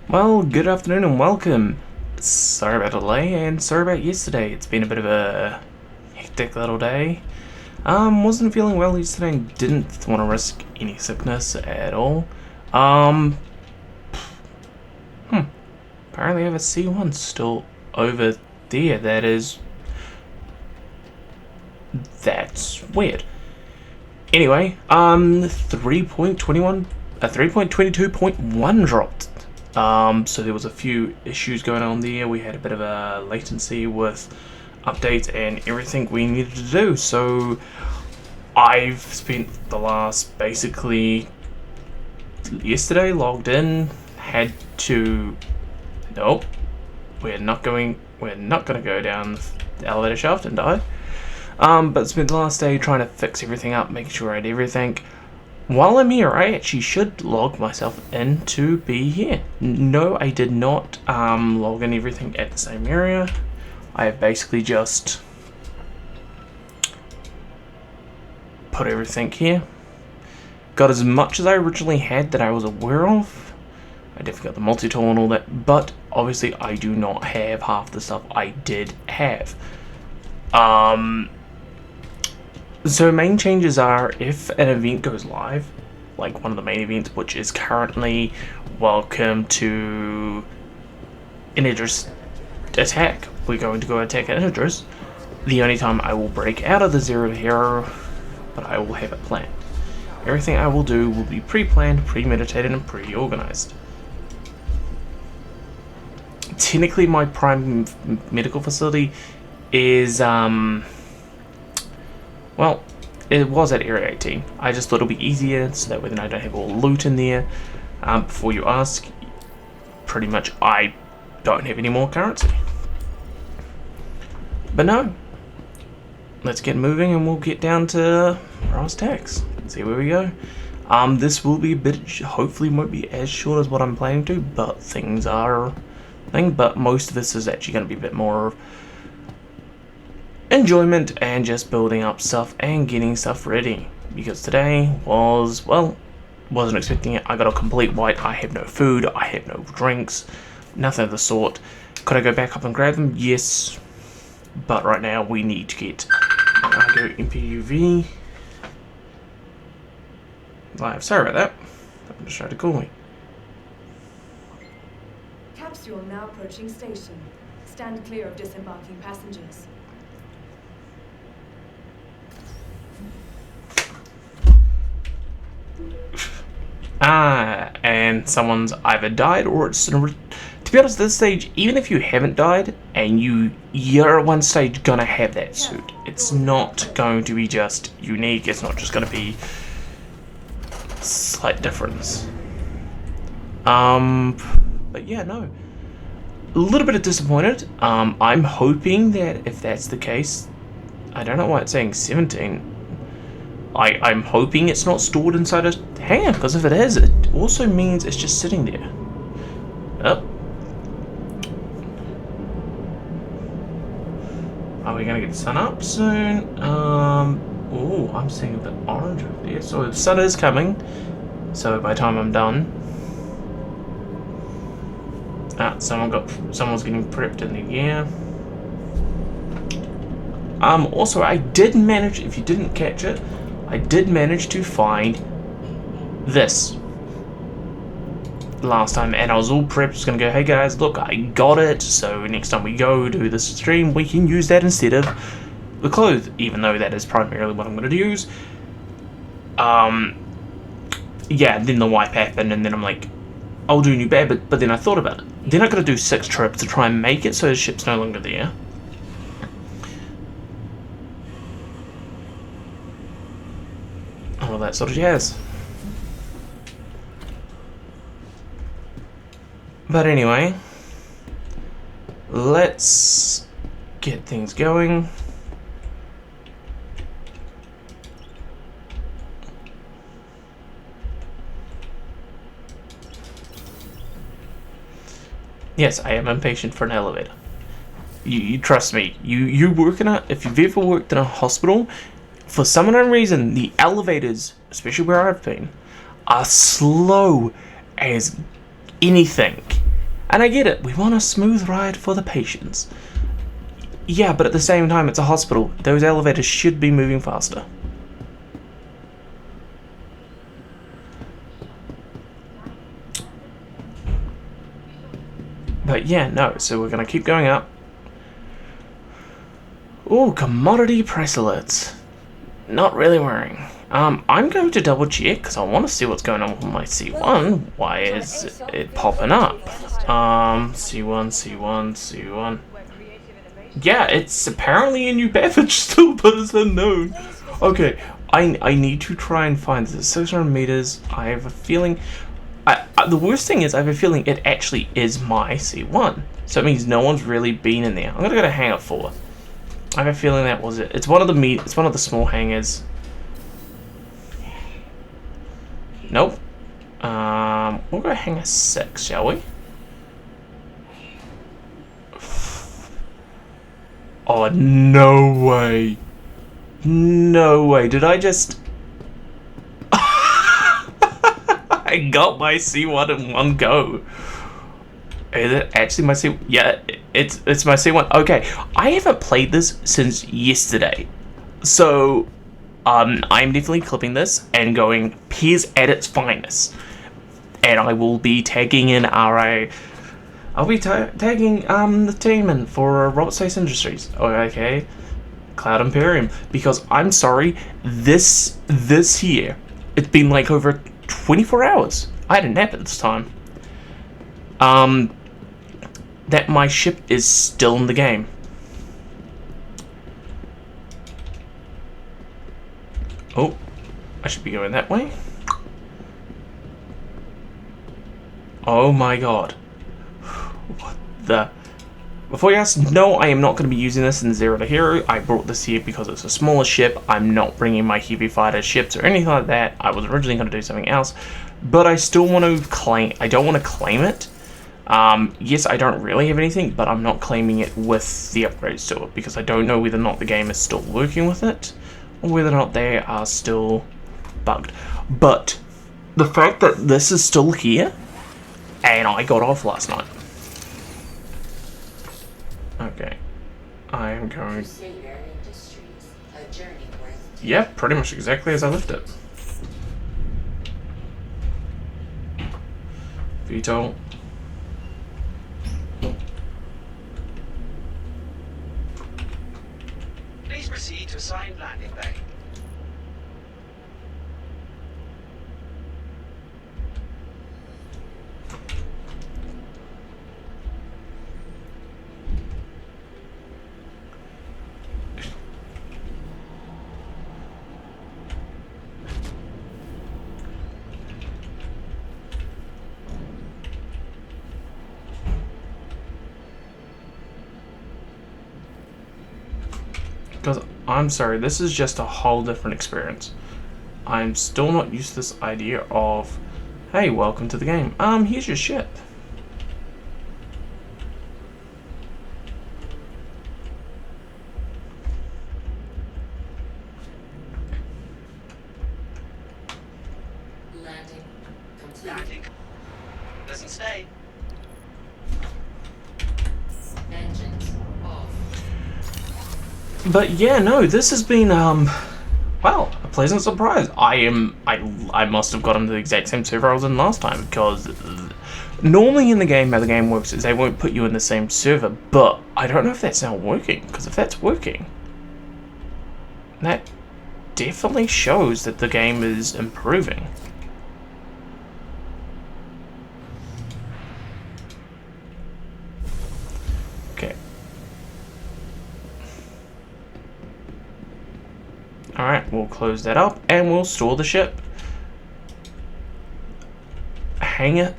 Well, good afternoon and welcome. Sorry about the delay and sorry about yesterday. It's been a bit of a hectic little day. Wasn't feeling well yesterday and didn't want to risk any sickness at all. Um, Apparently I have a C1 still over there. That's weird. Anyway, 3.22.1 dropped. So there was a few issues going on there. We had a bit of a latency with updates and everything we needed to do. So I've spent the last basically yesterday logged in, had to nope, we're not gonna go down the elevator shaft and die. But spent the last day trying to fix everything up, making sure I had everything. While I'm here, I actually should log myself in to be here. No, I did not log in everything at the same area. I have basically just put everything here. Got as much as I originally had that I was aware of. I definitely got the multi-tool and all that, but obviously I do not have half the stuff I did have. So main changes are if an event goes live, like one of the main events, which is currently welcome to an Idris attack. We're going to go attack an Idris. The only time I will break out of the zero hero, but I will have it planned. Everything I will do will be pre-planned, premeditated, and pre-organized. Technically, my prime medical facility is well, it was at Area 18. I just thought it'll be easier, so that way then I don't have all loot in there. Before you ask, pretty much I don't have any more currency. But no, let's get moving and we'll get down to brass tacks. See where we go. This will be a bit, hopefully won't be as short as what I'm planning to, but things are but most of this is actually going to be a bit more enjoyment and just building up stuff and getting stuff ready, because today was, well, wasn't expecting it. I got a complete wipe. I have no food, I have no drinks, nothing of the sort. Could I go back up and grab them? Yes, but right now we need to get go MPUV live. Sorry about that, someone just tried to call me. Capsule now approaching station. Stand clear of disembarking passengers. And someone's either died or it's... To be honest, at this stage, even if you haven't died and you're at one stage gonna have that suit. It's not going to be just unique. It's not just gonna be slight difference. But yeah, no. A little bit of disappointed. I'm hoping that if that's the case, I don't know why it's saying 17. I'm hoping it's not stored inside a hangar, because if it is, it also means it's just sitting there. Oh. Are we gonna get the sun up soon? Oh, I'm seeing a bit orange over there. So the sun is coming. So by the time I'm done, someone's getting prepped in the air. Also, I did manage, if you didn't catch it, I did manage to find this last time, and I was all prepped. Just gonna go, hey guys, look, I got it. So next time we go do this stream, we can use that instead of the clothes, even though that is primarily what I'm gonna use. Yeah, then the wipe happened, and then I'm like, I'll do new Babbage, but then I thought about it. Then I gotta do 6 trips to try and make it so the ship's no longer there. All that sort of jazz. But anyway, let's get things going. Yes, I am impatient for an elevator. You trust me. You work in a, if you've ever worked in a hospital, for some unknown reason, the elevators, especially where I've been, are slow as anything. And I get it, we want a smooth ride for the patients. Yeah, but at the same time, it's a hospital. Those elevators should be moving faster. But yeah, no, so we're gonna keep going up. Ooh, commodity price alerts. Not really worrying. I'm going to double check because I want to see what's going on with my C1. Why is it popping up? C1, C1, C1. Yeah, it's apparently in New Babbage still, but it's unknown. Okay, I need to try and find this. 600 meters. I have a feeling. The worst thing is I have a feeling it actually is my C1. So it means no one's really been in there. I'm gonna go to hangar 4. I have a feeling that was it. It's one of the small hangars. Nope. We'll go hangar 6, shall we? Oh, no way. No way. Did I just... I got my C1 in one go. Is it actually my C1? Yeah, it's my C1. Okay, I haven't played this since yesterday. So, I'm definitely clipping this and going, here's at its finest. And I will be tagging in RA. I'll be tagging the team in for Robert Space Industries. Okay, Cloud Imperium. Because I'm sorry, this here, it's been like over 24 hours. I had a nap at this time. That my ship is still in the game. Oh, I should be going that way. Oh my god. What the... Before you ask, no, I am not going to be using this in Zero to Hero. I brought this here because it's a smaller ship. I'm not bringing my heavy fighter ships or anything like that. I was originally going to do something else. But I still want to claim... I don't want to claim it. Yes, I don't really have anything, but I'm not claiming it with the upgrades to it. Because I don't know whether or not the game is still working with it. Or whether or not they are still bugged. But the fact that this is still here... And I got off last night. Okay. I am going... Yeah, pretty much exactly as I left it. VTOL. Please proceed to assigned landing bay. Because, I'm sorry, this is just a whole different experience. I'm still not used to this idea of, hey, welcome to the game. Here's your ship. Landing complete. Landing. Doesn't stay. Engines off. But yeah, no, this has been, well, a pleasant surprise. I must have got into the exact same server I was in last time, because normally in the game, how the game works is they won't put you in the same server, but I don't know if that's now working, because if that's working, that definitely shows that the game is improving. Okay. Alright, we'll close that up and we'll store the ship. Hangar.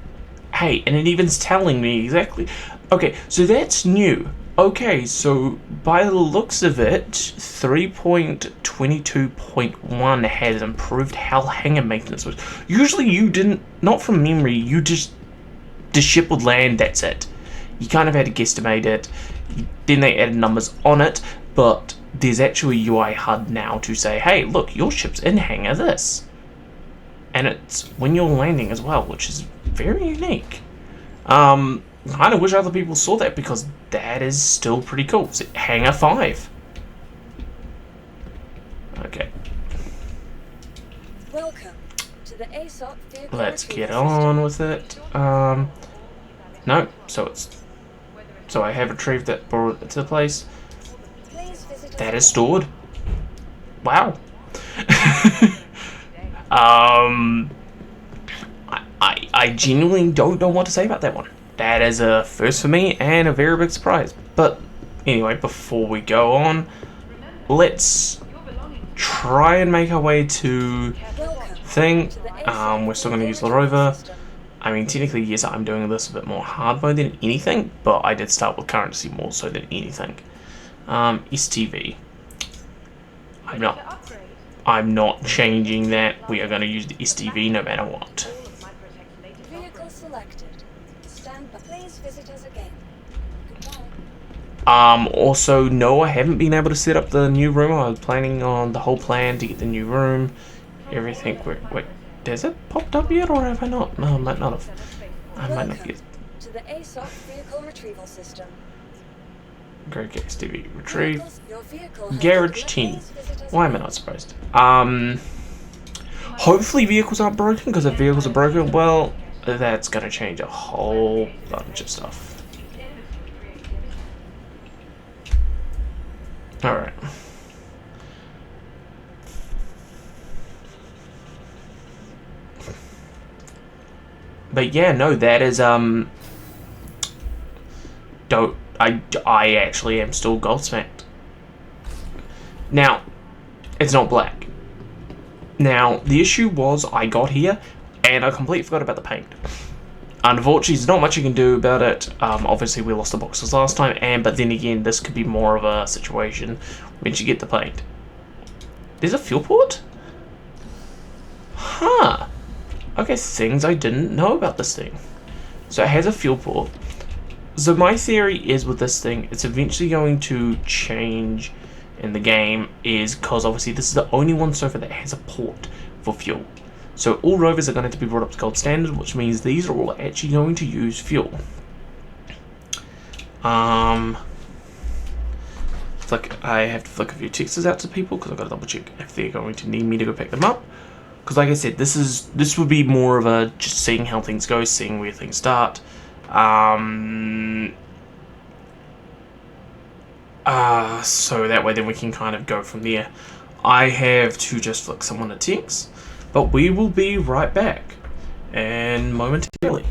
Hey, and it even's telling me exactly. Okay, so that's new. Okay, so by the looks of it, 3.22.1 has improved how hangar maintenance was. Usually you didn't, not from memory, you just, the ship would land, that's it. You kind of had to guesstimate it. Then they added numbers on it, but there's actually UI HUD now to say, hey, look, your ship's in hangar this. And it's when you're landing as well, which is very unique. kind of wish other people saw that because that is still pretty cool. So, Hangar 5. Okay. Welcome to the ASOP vehicle Let's retrieval get on system. with it. No, so I have retrieved that, brought it to the place. Please visit us That is again. stored. Wow. I genuinely don't know what to say about that one. That is a first for me and a very big surprise. But anyway, before we go on, let's try and make our way to Welcome thing. to the ASOP We're still going to use the vehicle retrieval rover. system. I mean, technically, yes, I'm doing this a bit more hard mode than anything, but I did start with currency more so than anything. STV. I'm not changing that. We are going to use the STV no matter what. Vehicle selected. Stand by. Please visit us again. Goodbye. Also, no, I haven't been able to set up the new room. I was planning on the whole plan to get the new room. Everything. Wait, has it popped up yet, or have I not? No, I might not have. I might not Welcome get. to the ASOP vehicle retrieval system. Go get STV retrieve. Your vehicle has Garage been- 10. Please visit us Why am I again. not surprised? Hopefully vehicles aren't broken, because if vehicles are broken, well, that's going to change a whole bunch of stuff. Alright. But yeah, no, that is, I actually am still gobsmacked. Now, it's not black. Now, the issue was I got here and I completely forgot about the paint. Unfortunately, there's not much you can do about it. Obviously, we lost the boxes last time, but then again, this could be more of a situation when you get the paint. There's a fuel port? Huh. Okay, things I didn't know about this thing. So it has a fuel port. So my theory is with this thing, it's eventually going to change in the game, is because obviously this is the only one so far that has a port for fuel. So all rovers are going to be brought up to gold standard, which means these are all actually going to use fuel. Like I have to flick a few texts out to people because I've got to double check if they're going to need me to go pick them up. Because like I said, this would be more of a just seeing how things go, seeing where things start. So that way then we can kind of go from there. I have to just flick someone a text, but we will be right back and momentarily.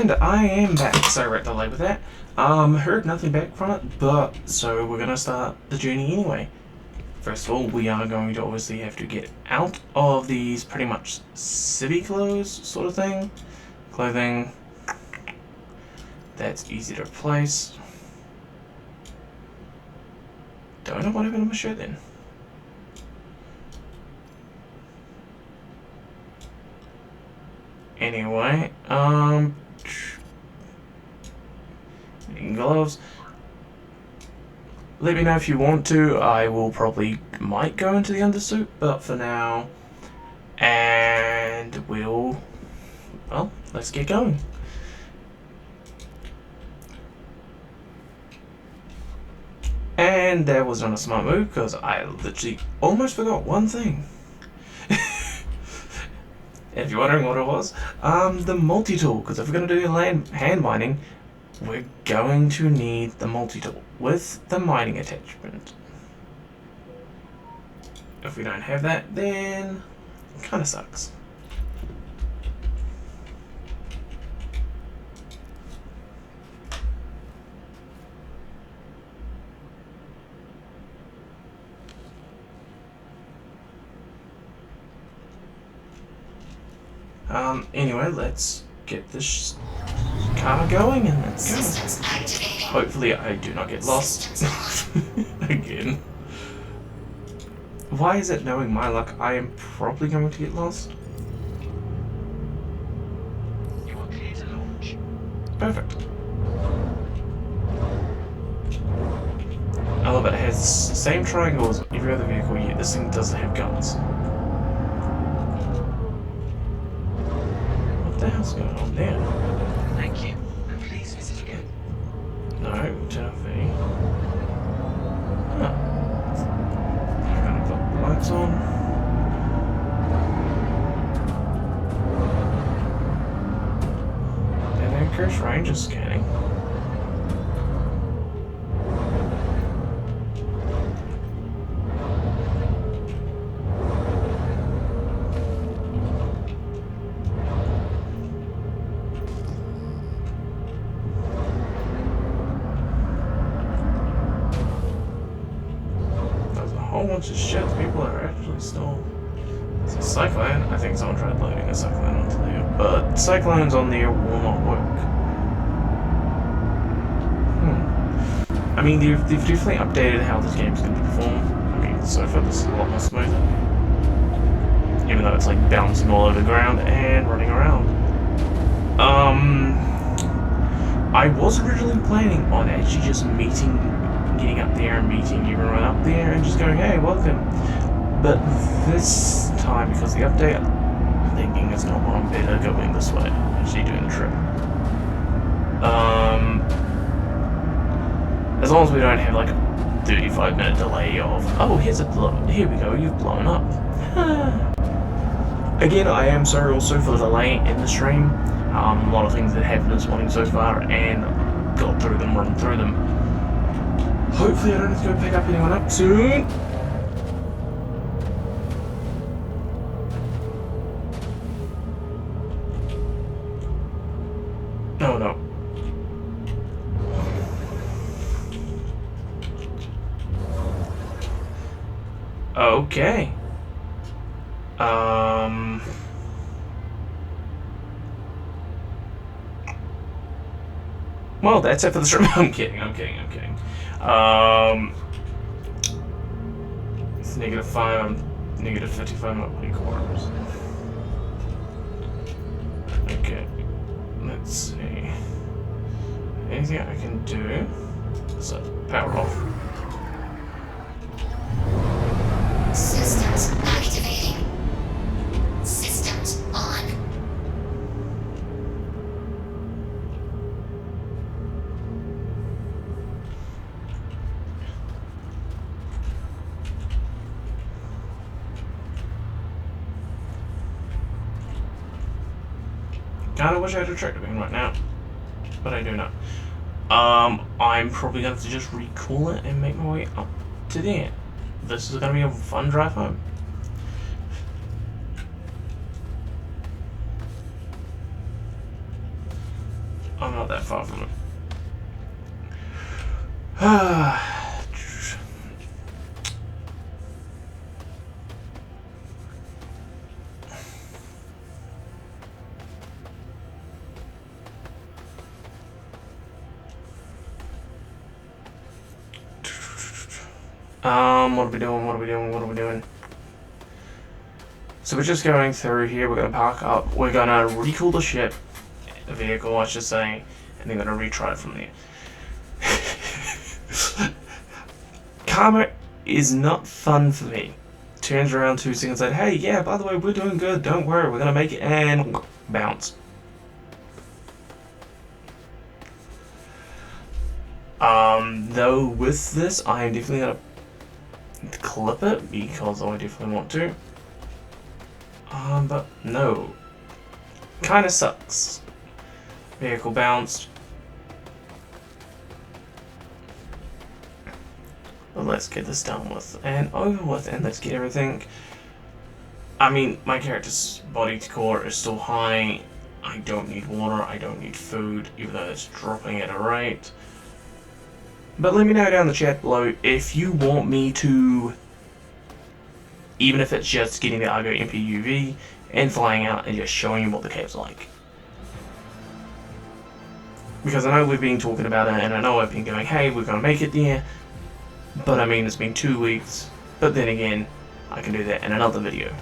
And I am back. Sorry about the delay with that. Heard nothing back from it, but so we're gonna start the journey anyway. First of all, we are going to obviously have to get out of these pretty much city clothes sort of thing. Clothing. That's easy to replace. Don't know what happened to my shirt then. Anyway, gloves. Let me know if you want to. I will might go into the undersuit, but for now, and well, let's get going. And that was not a smart move because I literally almost forgot one thing. If you're wondering what it was, the multi-tool, because if we're going to do hand mining, we're going to need the multi-tool with the mining attachment. If we don't have that, then it kind of sucks. Anyway, let's get this car going and let's go. Hopefully I do not get lost again. Why is it knowing my luck I am probably going to get lost? You are clear to launch. Perfect. I love it. It has the same triangle as every other vehicle, yet this thing doesn't have guns. What the hell's going on there? Thank you. And please visit again. No, Taffy. Huh. I'm gonna put the lights on. And then Chris Ranger scanning. Whole bunch of shit. People are actually still. It's a cyclone. I think someone tried loading a cyclone onto there, but cyclones on there will not work. I mean, they've definitely updated how this game's going to perform. I mean, so far this is a lot more smoother, even though it's like bouncing all over the ground and running around. I was originally planning on actually just getting up there and meeting everyone up there and just going, hey, welcome. But this time, because of the update, I'm thinking it's not one better going this way, actually doing the trip. As long as we don't have like a 35-minute delay of, oh, here we go, you've blown up. Again, I am sorry also for the delay in the stream. A lot of things that happened this morning so far, and got through them, run through them. Hopefully I don't have to go pick up anyone up soon. Oh no. Okay. Well, that's it for the stream. I'm kidding. It's -5, I'm -55, not really quarters. Okay, let's see. Anything I can do? So, power off. Systems activating. Systems on. Kinda wish I had a tractor beam right now, but I do not. I'm probably going to have to just recall it and make my way up to there. This is going to be a fun drive home. I'm not that far from it. What are we doing? What are we doing? What are we doing? So we're just going through here. We're gonna park up. We're gonna recall the ship, the vehicle, I should say, and then gonna retry it from there. Karma is not fun for me. Turns around 2 seconds later. Hey, yeah, by the way, we're doing good. Don't worry, we're gonna make it, and bounce. Though with this, I am definitely gonna clip it because I definitely want to. But no. Kinda sucks. Vehicle bounced. But let's get this done with and over with, and let's get everything. I mean, my character's body score is still high. I don't need water, I don't need food, even though it's dropping at a rate. But let me know down in the chat below if you want me to, even if it's just getting the Argo MPUV and flying out and just showing you what the cave's like. Because I know we've been talking about it, and I know I've been going, hey, we're going to make it there. But I mean, it's been 2 weeks. But then again, I can do that in another video.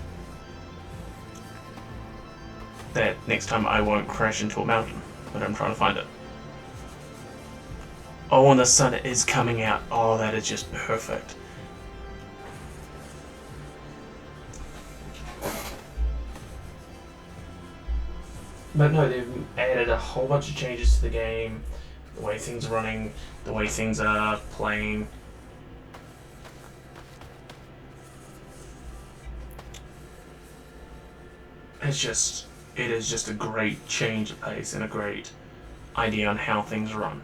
That next time I won't crash into a mountain, but I'm trying to find it. Oh, and the sun is coming out. Oh, that is just perfect. But no, they've added a whole bunch of changes to the game. The way things are running, the way things are playing. It is just a great change of pace and a great idea on how things run.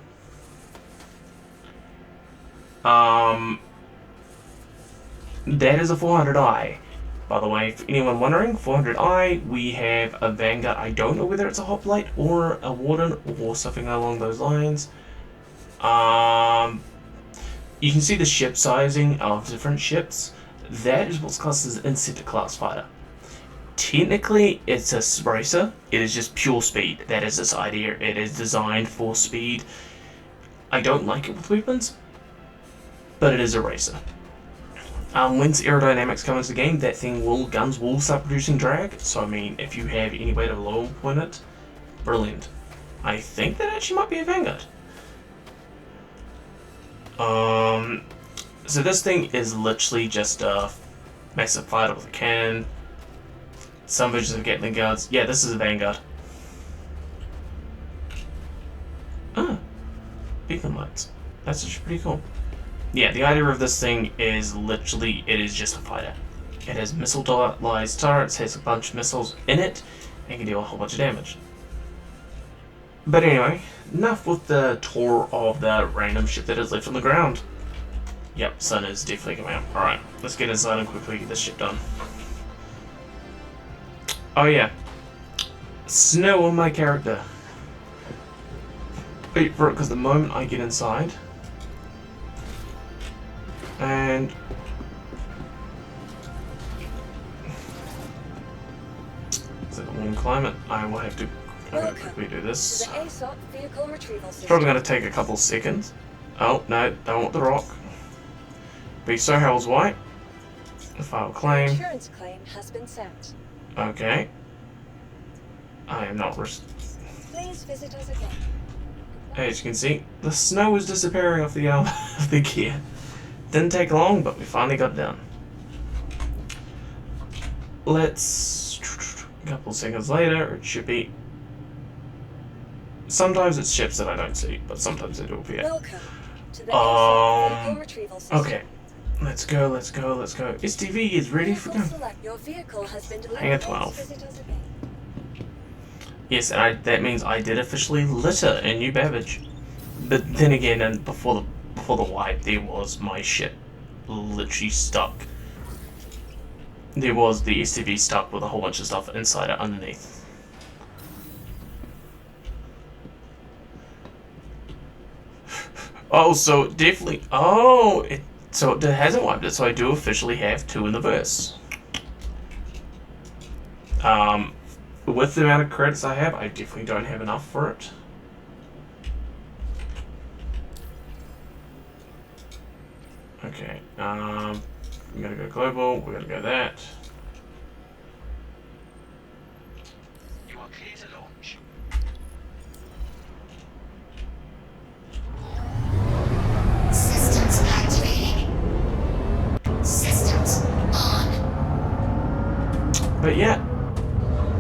That is a 400i. By the way, for anyone wondering, 400i, we have a Vanguard. I don't know whether it's a hoplite or a Warden or something along those lines. You can see the ship sizing of different ships. That is what's classed as an Interceptor class fighter. Technically, it's a racer. It is just pure speed. That is its idea. It is designed for speed. I don't like it with weapons, but it is a racer. Once aerodynamics come into the game, guns will start producing drag. So I mean, if you have any way to low point it, brilliant. I think that actually might be a Vanguard. So this thing is literally just a massive fighter with a cannon. Some versions of Gatling guards. Yeah, this is a Vanguard. Ah, beacon lights. That's actually pretty cool. Yeah, the idea of this thing is literally, it is just a fighter. It has missile-sized turrets, has a bunch of missiles in it, and can deal a whole bunch of damage. But anyway, enough with the tour of the random ship that is left on the ground. Yep, sun is definitely coming out. Alright, let's get inside and quickly get this ship done. Oh yeah, snow on my character. Wait for it, because the moment I get inside, and it's like a warm climate, I will have to quickly do this. It's probably going to take a couple seconds. Oh no, don't want the rock. Be so hell's white. File claim. Insurance claim has been sent. Okay. I am not Please visit us again. As you can see, the snow is disappearing off the of the gear. Didn't take long, but we finally got it done. Let's a couple seconds later, it should be. Sometimes it's ships that I don't see, but sometimes they do appear. Welcome to the vehicle retrieval system. Okay. Let's go, let's go, let's go. STV is ready for go. Your vehicle has been delivered. Hang on, 12. Yes, and that means I did officially litter in New Babbage. But then again, and before the wipe, there was my ship literally stuck. There was the STV stuck with a whole bunch of stuff inside it underneath. Oh, so definitely. So it hasn't wiped it. So I do officially have 2 in the verse. With the amount of credits I have, I definitely don't have enough for it. Okay. We're gonna go global. We're gonna go that. You are clear to launch. Systems activating. Systems on. But yeah,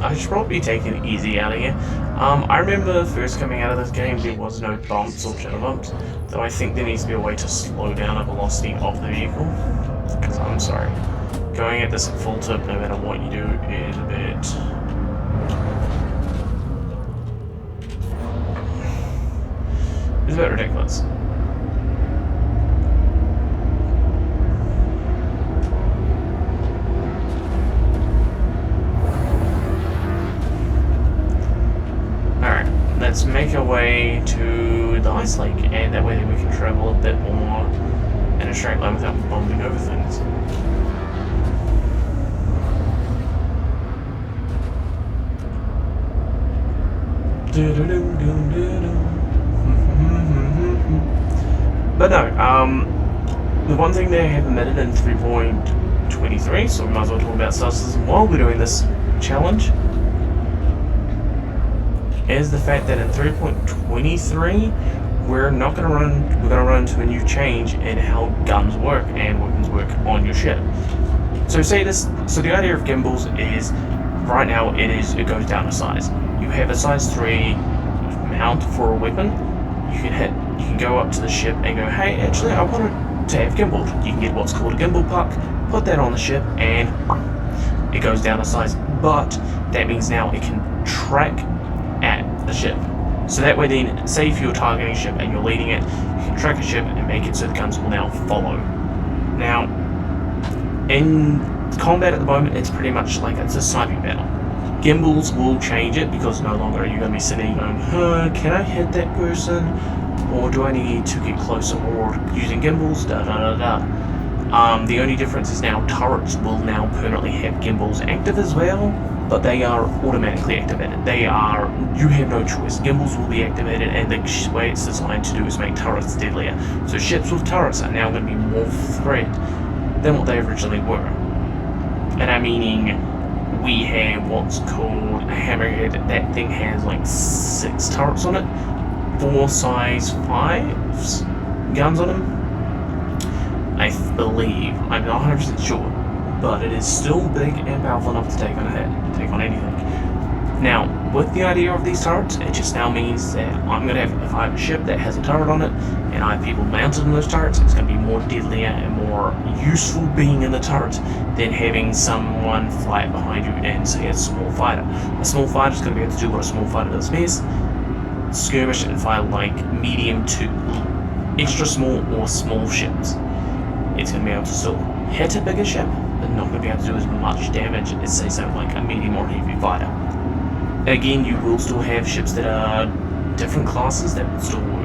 I should probably be taking it easy out of here. I remember first coming out of this game, there was no bumps or shadow bumps, though I think there needs to be a way to slow down the velocity of the vehicle. Because I'm sorry, going at this at full tip, no matter what you do, is a bit. It's a bit ridiculous. Let's make our way to the ice lake, and that way then we can travel a bit more in a straight line without bumping over things. But no, the one thing they have omitted in 3.23, so we might as well talk about substances while we're doing this challenge, is the fact that in 3.23 we're gonna run into a new change in how guns work and weapons work on your ship. So the idea of gimbals is right now it goes down a size. You have a size 3 mount for a weapon, you can go up to the ship and go, hey, actually I want it to have gimbal. You can get what's called a gimbal puck, put that on the ship, and it goes down a size. But that means now it can track at the ship. So that way then, say if you're targeting a ship and you're leading it, you can track a ship and make it so the guns will now follow. Now, in combat at the moment, it's pretty much like it's a sniping battle. Gimbals will change it because no longer are you going to be sitting going, can I hit that person? Or do I need to get closer? Or using gimbals, the only difference is now turrets will now permanently have gimbals active as well, but they are automatically activated. You have no choice. Gimbals will be activated, and the way it's designed to do is make turrets deadlier. So ships with turrets are now going to be more threat than what they originally were. And I'm meaning, we have what's called a hammerhead. That thing has like 6 turrets on it, 4 size 5s guns on them, I believe. I'm not 100% sure, but it is still big and powerful enough to take on anything. Now, with the idea of these turrets, it just now means that if I have a ship that has a turret on it, and I have people mounted on those turrets, it's going to be more deadlier and more useful being in the turret than having someone fly it behind you and say a small fighter. A small fighter is going to be able to do what a small fighter does best: skirmish and fight like medium to extra small or small ships. It's going to be able to still hit a bigger ship, but not going to be able to do as much damage as, say, something like a medium or heavy fighter. Again, you will still have ships that are different classes that will still work.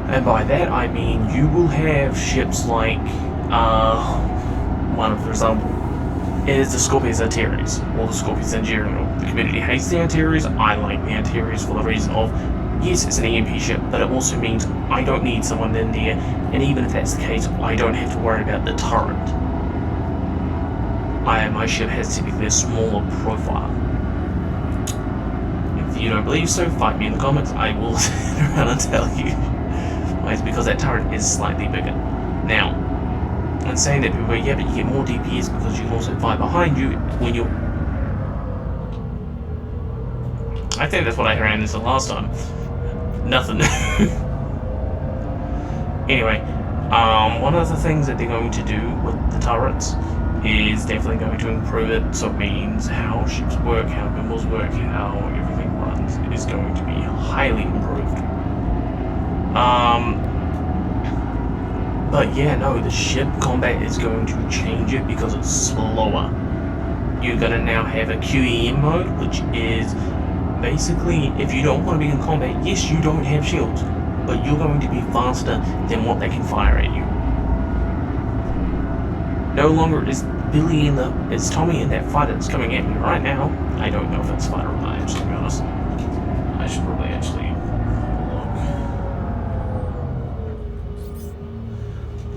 And by that I mean you will have ships like, one for example is the Scorpius Antares, or the Scorpius in general. The community hates the Antares. I like the Antares for the reason of, yes, it's an EMP ship, but it also means I don't need someone in there, and even if that's the case, I don't have to worry about the turret. My ship has typically a smaller profile. If you don't believe so, fight me in the comments. I will sit around and tell you. It's because that turret is slightly bigger. Now, I'm saying that people go, yeah, but you get more DPS because you can also fire behind you when you're... I think that's what I ran this the last time. Nothing. Anyway, one of the things that they're going to do with the turrets is definitely going to improve it. So it means how ships work, how gimbals work, how everything runs is going to be highly improved. But yeah, no, the ship combat is going to change it because it's slower. You're gonna now have a QEM mode, which is basically, if you don't want to be in combat, yes, you don't have shields. but you're going to be faster than what they can fire at you. No longer is Tommy in that fighter that's coming at me right now. I don't know if it's a fighter or not, actually, to be honest. I should probably actually look.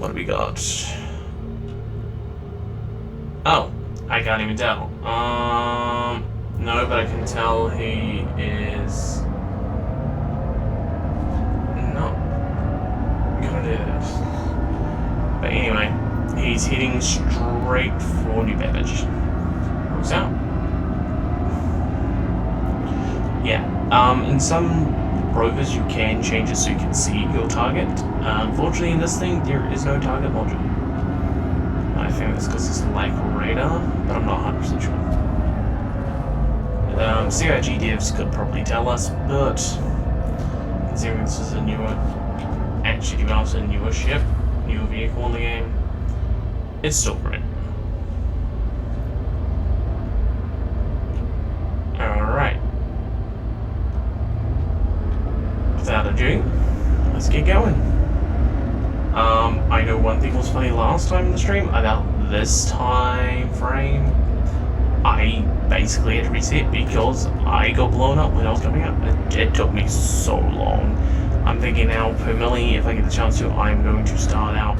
What do we got? Oh, I can't even tell. No, but I can tell he is not gonna do this. But anyway, he's heading straight for New Babbage. Works out. Yeah. In some rovers you can change it so you can see your target. Unfortunately, in this thing there is no target module. I think that's because it's like radar, but I'm not 100% sure. CIG devs could probably tell us, but considering this is a newer, actually to be honest, a newer ship, newer vehicle in the game, it's still great. Alright. Without ado, let's get going. I know one thing was funny last time in the stream about this time frame. I basically had to reset because I got blown up when I was coming up. It took me so long. I'm thinking now, per milli, if I get the chance to, I'm going to start out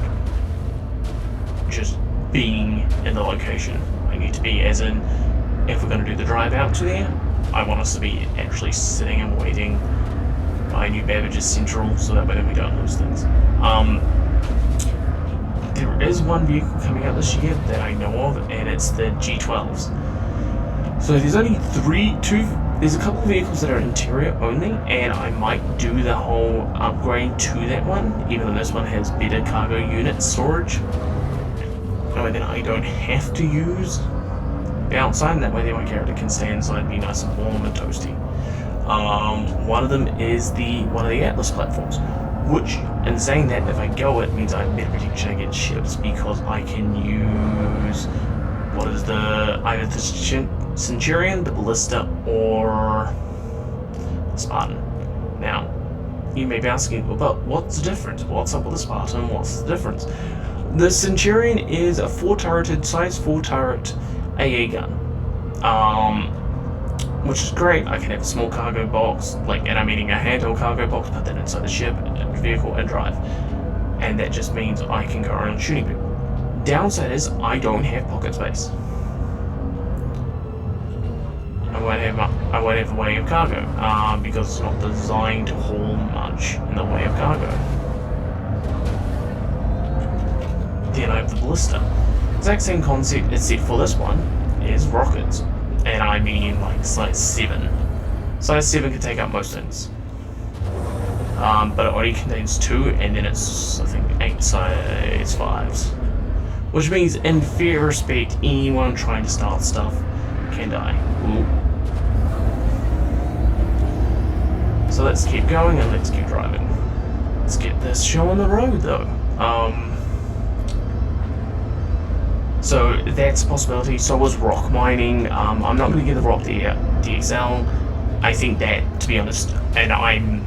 just being in the location I need to be, as in, if we're going to do the drive out to there, I want us to be actually sitting and waiting by New Babbage Central, so that way we don't lose things. There is one vehicle coming out this year that I know of, and it's the G12s. So there's only there's a couple of vehicles that are interior only, and I might do the whole upgrade to that one, even though this one has better cargo unit storage. That way then I don't have to use the outside, and that way then my character can stay inside and be nice and warm and toasty. One of them is one of the Atlas platforms, which, in saying that, if I go, it means I have better protection against ships because I can use either the Centurion, the Ballista, or the Spartan. Now, you may be asking, well, but what's the difference? What's up with the Spartan? What's the difference? The Centurion is a size 4 turret AA gun. Which is great. I can have a small cargo box, and I'm meaning a handheld cargo box, put that inside the ship, vehicle, and drive. And that just means I can go around shooting people. Downside is I don't have pocket space. I won't have a way of cargo, because it's not designed to haul much in the way of cargo. Then I have the Ballista. Exact same concept, except for this one is rockets. And I mean size 7. Size 7 can take up most things. But it only contains 2, and then it's, I think, 8 size 5s. Which means, in fair respect, anyone trying to start stuff can die. Ooh. So let's keep going and let's keep driving. Let's get this show on the road, though. So that's a possibility. So was rock mining. I'm not going to get the rock DXL. I think that, to be honest, and I'm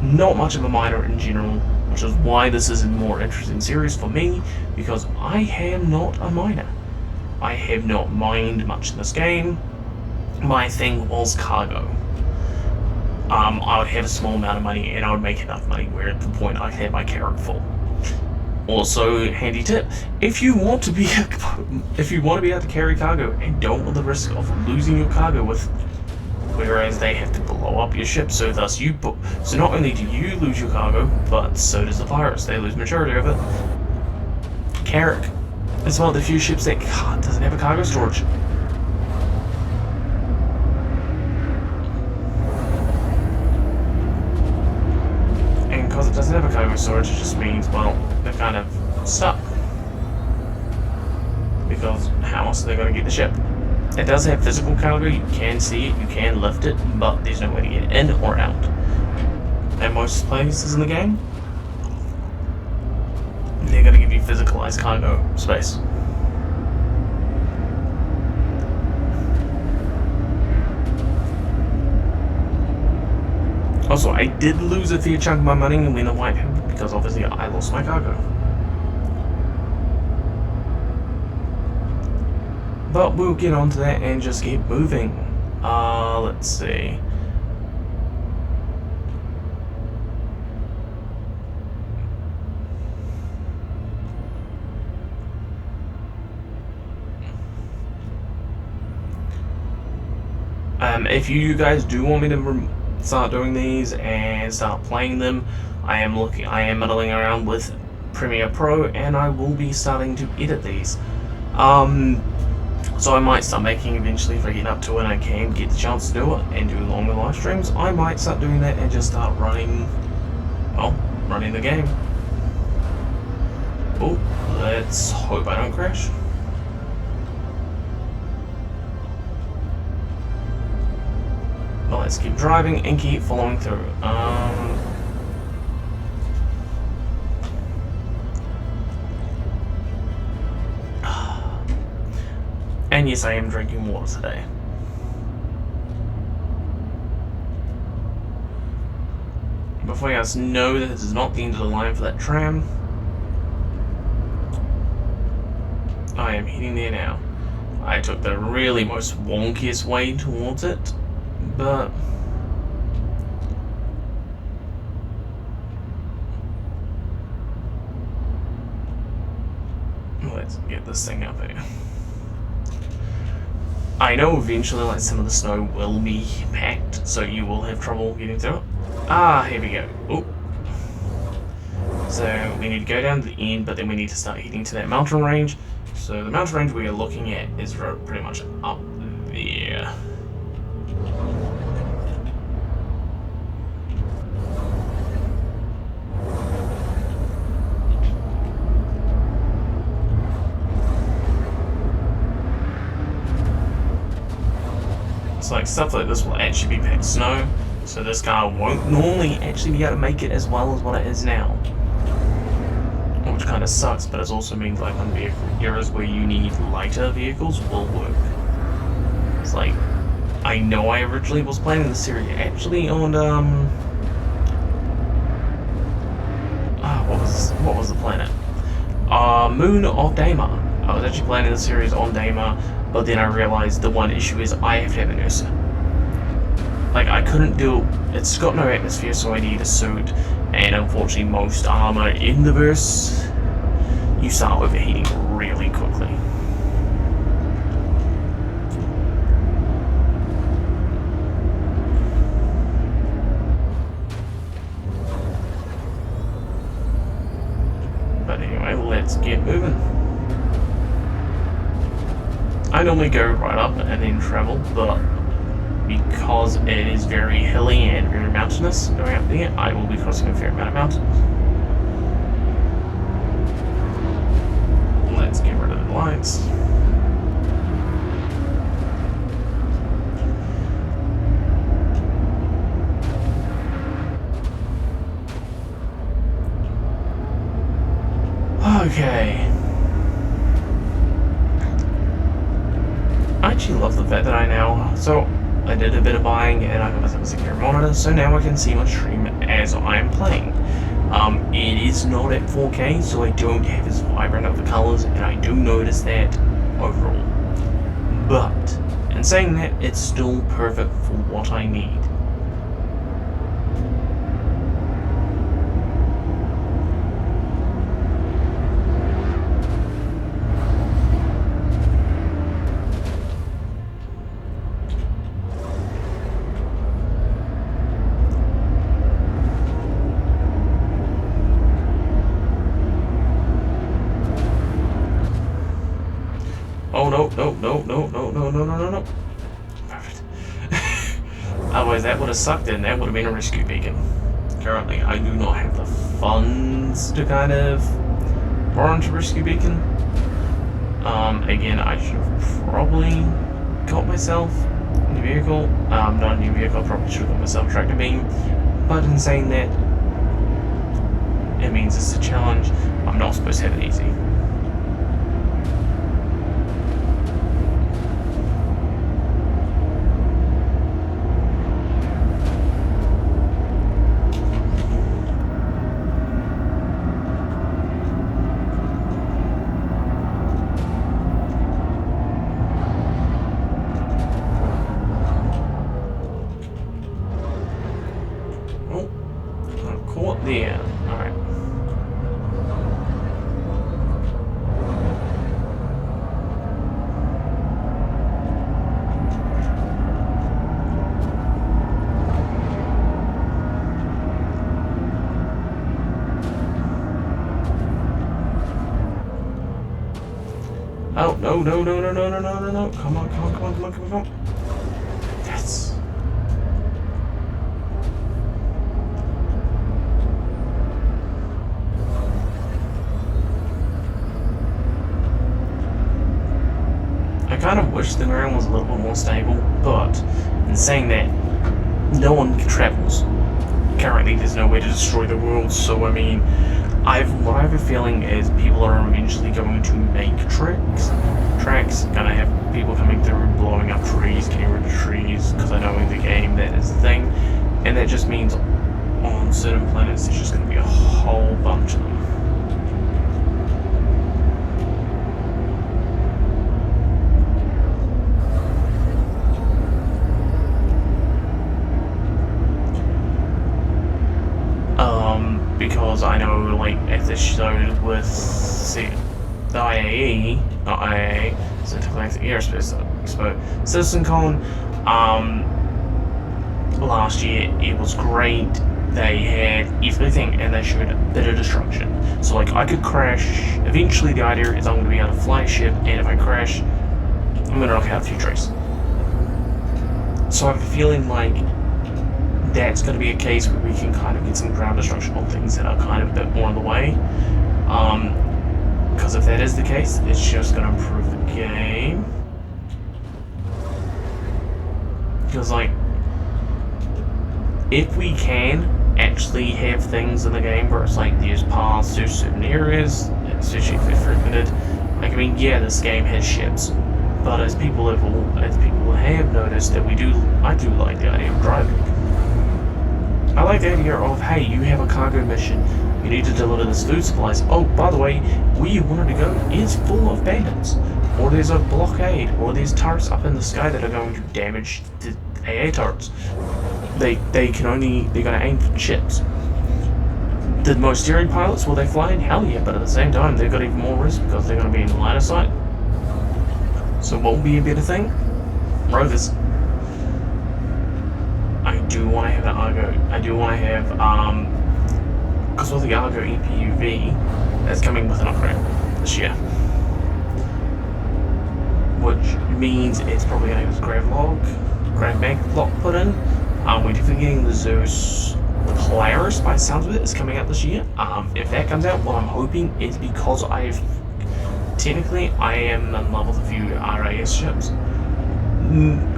not much of a miner in general, which is why this is a more interesting series for me, because I am not a miner. I have not mined much in this game. My thing was cargo. I would have a small amount of money and I would make enough money where at the point I'd have my carrot full. Also, handy tip, if you want to be able to carry cargo and don't want the risk of losing your cargo whereas they have to blow up your ship, so thus so not only do you lose your cargo, but so does the pirates. They lose majority of it. Carrick is one of the few ships that doesn't have a cargo storage. And because it doesn't have a cargo storage, it just means, well, they're kind of stuck. Because how else are they going to get the ship? It does have physical cargo, you can see it, you can lift it, but there's no way to get in or out. At most places in the game, they're going to give you physicalized cargo space. Also, I did lose a fair chunk of my money when the wipe happened because obviously I lost my cargo. But we'll get onto that and just keep moving. Let's see. If you guys do want me to start doing these and start playing them, I am muddling around with Premiere Pro, and I will be starting to edit these. So I might start making eventually if I get up to it and I can get the chance to do it and do longer live streams. I might start doing that and just start running the game. Oh, let's hope I don't crash. Well, let's keep driving and keep following through. And yes, I am drinking water today. Before you guys know that this is not the end of the line for that tram. I am heading there now. I took the really most wonkiest way towards it, but let's get this thing up here. I know eventually like some of the snow will be packed, so you will have trouble getting through it. Ah, here we go. Oh. So we need to go down to the end, but then we need to start heading to that mountain range. So the mountain range we are looking at is pretty much up there. Like stuff like this will actually be packed snow, so this car won't normally actually be able to make it as well as what it is now, which kind of sucks, but it also means like on vehicle eras where you need lighter vehicles will work. It's like, I know I originally was planning the series actually on what was the planet? Moon of Daymar. I was actually planning the series on Daymar, but then I realized the one issue is I have to have an Ursa. Like, I couldn't do... It's got no atmosphere, so I need a suit, and unfortunately most armor in the verse, you start overheating really quickly. But anyway, let's get moving. I normally go right up and then travel, but because it is very hilly and very mountainous going up there, I will be crossing a fair amount of mountains. Let's get rid of the lights. Okay. I actually love the fact that I did a bit of buying and I got myself a secure monitor, so now I can see my stream as I am playing. It is not at 4K, so I don't have as vibrant of the colors, and I do notice that overall. But, in saying that, it's still perfect for what I need. Oh no. Perfect. Otherwise that would have sucked in, that would have been a rescue beacon. Currently I do not have the funds to kind of warrant a rescue beacon. Again, I should have probably got myself a new vehicle. Not a new vehicle, I probably should have got myself a tractor beam. But in saying that, it means it's a challenge. I'm not supposed to have it easy. no, no, no, no, no, no, no, no. Come on, come on, come on, come on, come on, come on. Yes. I kind of wish the ground was a little bit more stable, but in saying that, no one travels. Currently, there's no way to destroy the world, so I mean, what I have a feeling is people are eventually going to make tracks, gonna have people coming through, blowing up trees, getting rid of trees, because I know in the game that is the thing, and that just means on certain planets there's just gonna be a whole bunch of them. Because I know, like, as it showed with the IAE, not IAA, so Intergalactic Aerospace Expo, CitizenCon, last year, it was great. They had everything, and they showed a bit of destruction. So, like, I could crash. Eventually, the idea is I'm going to be able to fly a ship, and if I crash, I'm going to knock out a few trees. So I have a feeling like that's going to be a case where we can kind of get some ground destruction on things that are kind of a bit more in the way. Because if that is the case, it's just going to improve the game. Because, like, if we can actually have things in the game where it's like there's paths to certain areas, especially if they're frequented. Like, I mean, yeah, this game has ships, but as people have noticed that I do like the idea of driving. I like the idea of, hey, you have a cargo mission, you need to deliver this food supplies. Oh, by the way, where you wanted to go is full of bandits, or there's a blockade, or there's turrets up in the sky that are going to damage the AA turrets. They're gonna aim for ships. The most daring pilots, will they fly in? Hell yeah, but at the same time, they've got even more risk because they're gonna be in line of sight. So what will be a better thing? Rovers. I do want to have an Argo. I do want to have, because with the Argo EPUV, that's coming with an upgrade this year. Which means it's probably going to have Grav Mag lock put in. We're definitely getting the Zeus Polaris, by the sounds of it, is coming out this year. If that comes out, what I'm hoping is because I am in love with a few RAS ships.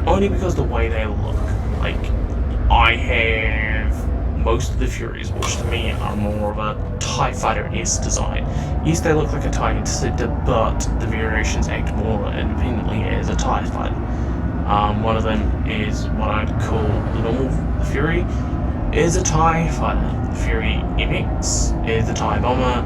Only because the way they look. Like, I have most of the Furies, which to me are more of a TIE Fighter-esque design. Yes, they look like a TIE Interceptor, but the variations act more independently as a TIE Fighter. One of them is what I'd call the normal Fury, is a TIE Fighter. The Fury MX is a TIE Bomber.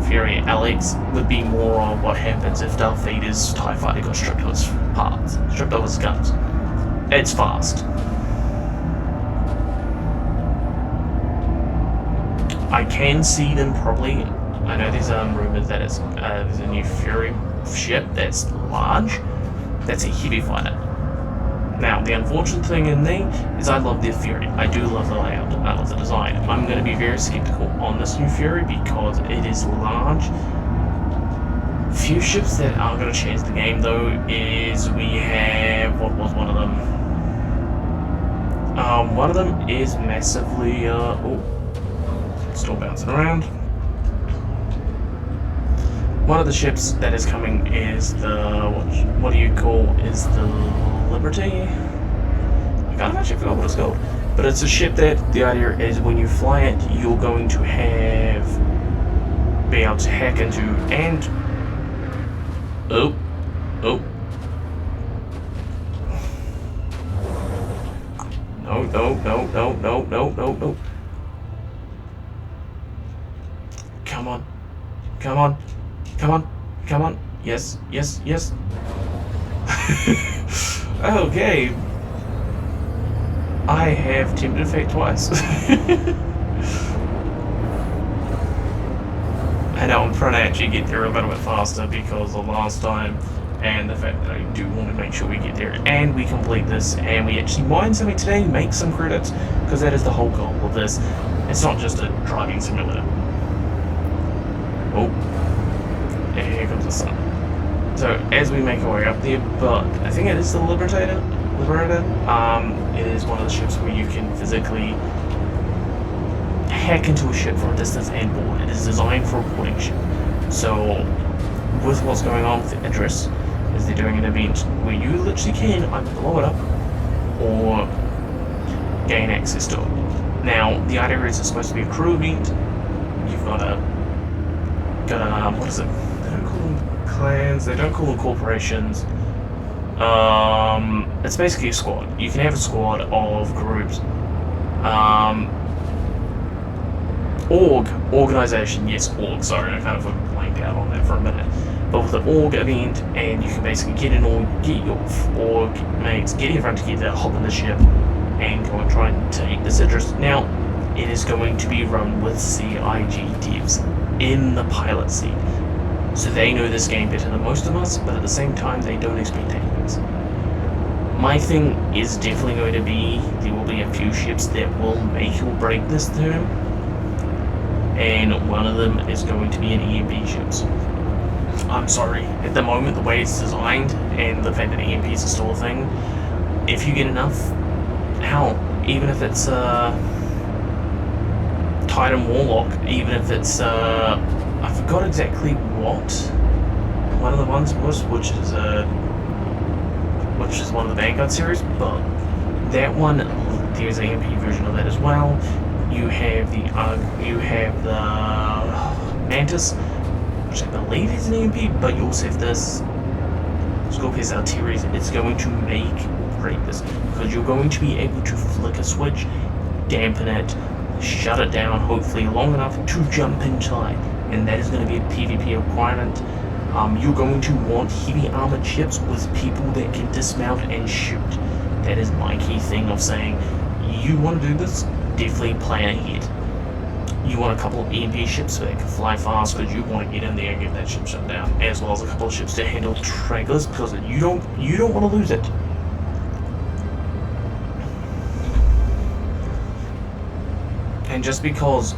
Fury LX would be more on what happens if Darth Vader's TIE Fighter got stripped of its parts, stripped of its guns. It's fast. I can see them probably. I know there's rumors that there's a new Fury ship that's large. That's a heavy fighter. Now, the unfortunate thing in me is I love the Fury. I do love the layout. I love the design. I'm going to be very skeptical on this new Fury because it is large. Few ships that are going to change the game, though, is we have... What was one of them? One of them is massively... still bouncing around. One of the ships that is coming is the... What do you call... Is the Liberty? I kind of actually forgot what it's called. But it's a ship that the idea is when you fly it, you're going to be able to hack into and... Oh. No. Come on. Yes. Okay. I have tempted fate twice. I know, I'm trying to actually get there a little bit faster because of last time, and the fact that I do want to make sure we get there and we complete this and we actually mine something today, make some credits, because that is the whole goal of this. It's not just a driving simulator. Oh, and here comes the sun. So as we make our way up there, but I think it is the Liberator. It is one of the ships where you can physically hack into a ship from a distance and board. It is designed for a boarding ship. So with what's going on with the Idris, is they're doing an event where you literally can either blow it up or gain access to it. Now the idea is it's supposed to be a crew event. You've got a what is it? They don't call them clans. They don't call them corporations. It's basically a squad. You can have a squad of groups. Organization, yes, org, sorry, I kind of blanked out on that for a minute. But with the org event, and you can basically get in or get your org mates, get everyone together, hop in the ship, and go and try and take this interest. Now, it is going to be run with CIG devs in the pilot seat. So they know this game better than most of us, but at the same time, they don't expect things. My thing is definitely going to be, there will be a few ships that will make or break this term. And one of them is going to be an EMP ships. I'm sorry, at the moment the way it's designed and the fact that EMPs are still a thing, if you get enough, hell, even if it's Titan Warlock, even if it's I forgot exactly what one of the ones was, which is one of the Vanguard series, but that one, there's an EMP version of that as well. You have the Mantis, which I believe is an EMP, but you also have this Scorpius Arteries. It's going to make or break this, because you're going to be able to flick a switch, dampen it, shut it down, hopefully long enough to jump into light, and that is going to be a PvP requirement. You're going to want heavy armored ships with people that can dismount and shoot. That is my key thing of saying, you want to do this, definitely plan ahead. You want a couple of EMP ships so they can fly fast, because you want to get in there and get that ship shut down, as well as a couple of ships to handle trailers, because you don't want to lose it. And just because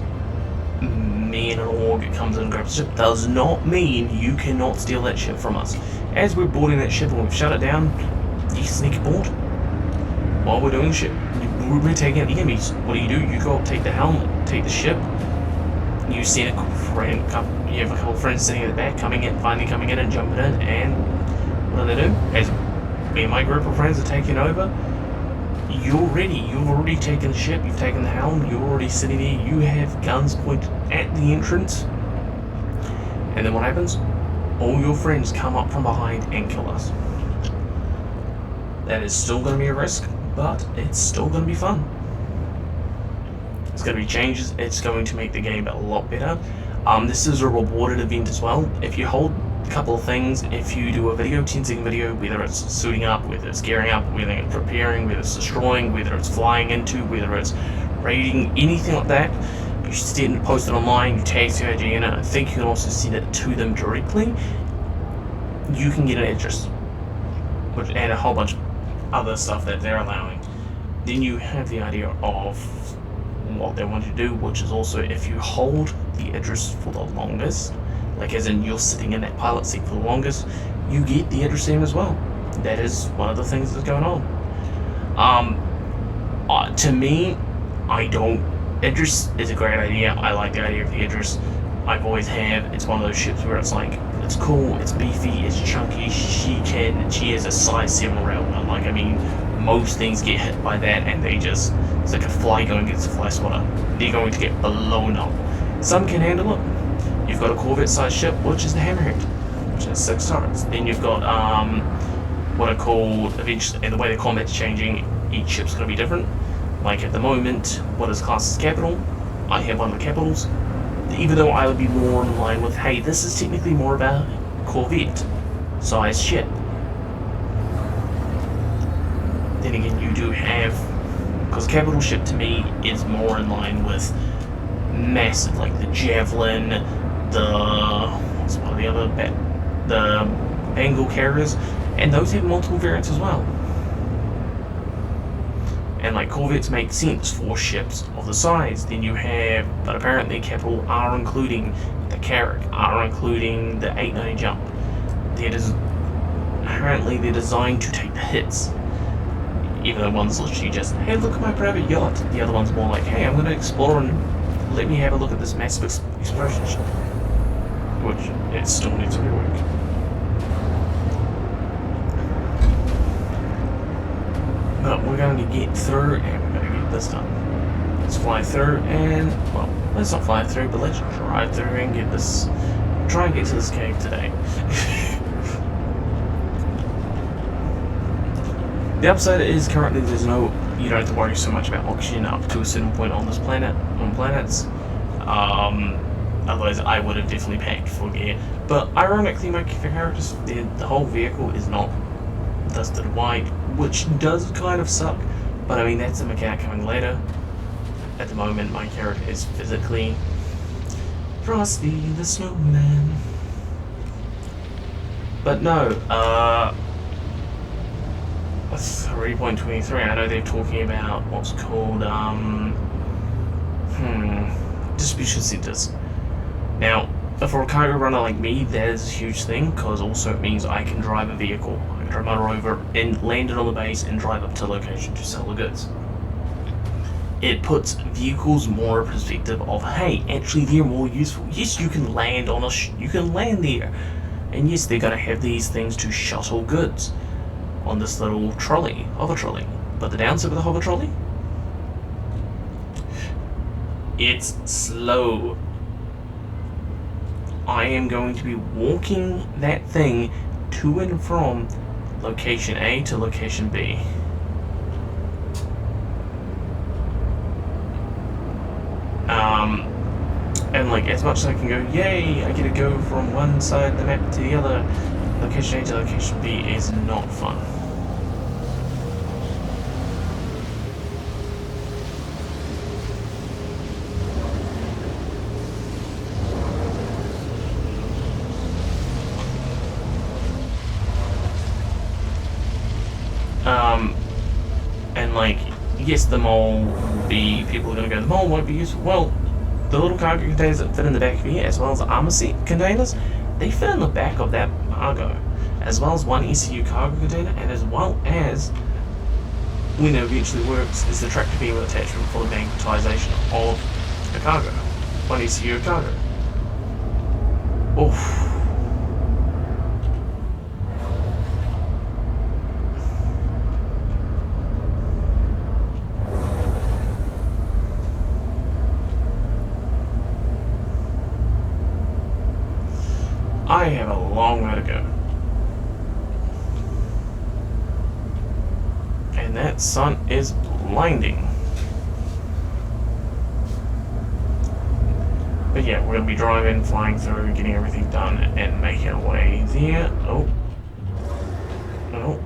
me and an org comes in and grabs a ship does not mean you cannot steal that ship from us. As we're boarding that ship and we've shut it down, you sneak aboard. While we're doing the ship, we're taking out the enemies. What do? You go up, take the helmet, take the ship. You see a friend, you have a couple of friends sitting at the back, finally coming in and jumping in, and what do? As me and my group of friends are taking over, you're ready. You've already taken the ship, you've taken the helm, you're already sitting there, you have guns pointed at the entrance. And then what happens? All your friends come up from behind and kill us. That is still going to be a risk, but it's still going to be fun. It's going to be changes, it's going to make the game a lot better. This is a rewarded event as well. If you hold a couple of things, if you do a 10-second video, whether it's suiting up, whether it's gearing up, whether it's preparing, whether it's destroying, whether it's flying into, whether it's raiding, anything like that, you send it, post it online, you tag CIG in it. I think you can also send it to them directly. You can get an interest, and a whole bunch of other stuff that they're allowing. Then you have the idea of what they want to do, which is also, if you hold the address for the longest, like as in you're sitting in that pilot seat for the longest, you get the address name as well. That is one of the things that's going on. To me, Idris is a great idea. I like the idea of the Idris. I've always have. It's one of those ships where it's like, it's cool, it's beefy, it's chunky, she is a size 7 railgun. Like, I mean, most things get hit by that and it's like a fly going against a fly swatter. They're going to get blown up. Some can handle it. You've got a Corvette sized ship, which is the Hammerhead, which has 6 turrets. Then you've got what are called, eventually, and the way the combat's changing, each ship's going to be different. Like at the moment, what is classed as capital, I have one of the capitals. Even though I would be more in line with, hey, this is technically more about Corvette size ship. Then again, you do have, because capital ship to me is more in line with massive, like the Javelin, what's one of the other, the Bengal carriers, and those have multiple variants as well. And like Corvettes make sense for ships of the size. Then you have, but apparently Capital are including the Carrack, are including the 890 jump. That is apparently they're designed to take the hits. Even though one's literally just, hey, look at my private yacht. The other one's more like, hey, I'm going to explore and let me have a look at this massive explosion ship. Which, it still needs rework. But we're going to get through and we're going to get this done. Let's fly through and, well, let's not fly through, but let's drive through and get this, try and get to this cave today. The upside is currently there's no, you don't have to worry so much about oxygen up to a certain point on this planet, on planets. Otherwise I would have definitely packed full gear. But ironically my characters, the whole vehicle is not dusted white, which does kind of suck. But I mean that's a mechanic coming later. At the moment my character is physically Frosty the Snowman. But no, 3.23, I know they're talking about what's called, distribution centers. Now, for a cargo runner like me, that is a huge thing, because also it means I can drive a vehicle. I can drive motor over and land it on the base and drive up to the location to sell the goods. It puts vehicles more in perspective of, hey, actually they're more useful. Yes, you can land on you can land there. And yes, they're going to have these things to shuttle goods on this little trolley, hover trolley. But the downside of the hover trolley? It's slow. I am going to be walking that thing to and from location A to location B. And like as much as I can go, yay, I get to go from one side of the map to the other, location A to location B is not fun. And like, yes, the mole will be, people are going to go, the mole won't be useful. Well, the little cargo containers that fit in the back of here, as well as the armor seat containers, they fit in the back of that cargo, as well as one ECU cargo container, and as well as, when it eventually works, is the tractor beam attachment for the magnetization of the cargo. One ECU cargo. Oof. I have a long way to go. And that sun is blinding. But yeah, we're going to be driving, flying through, getting everything done, and making our way there. Oh. Oh.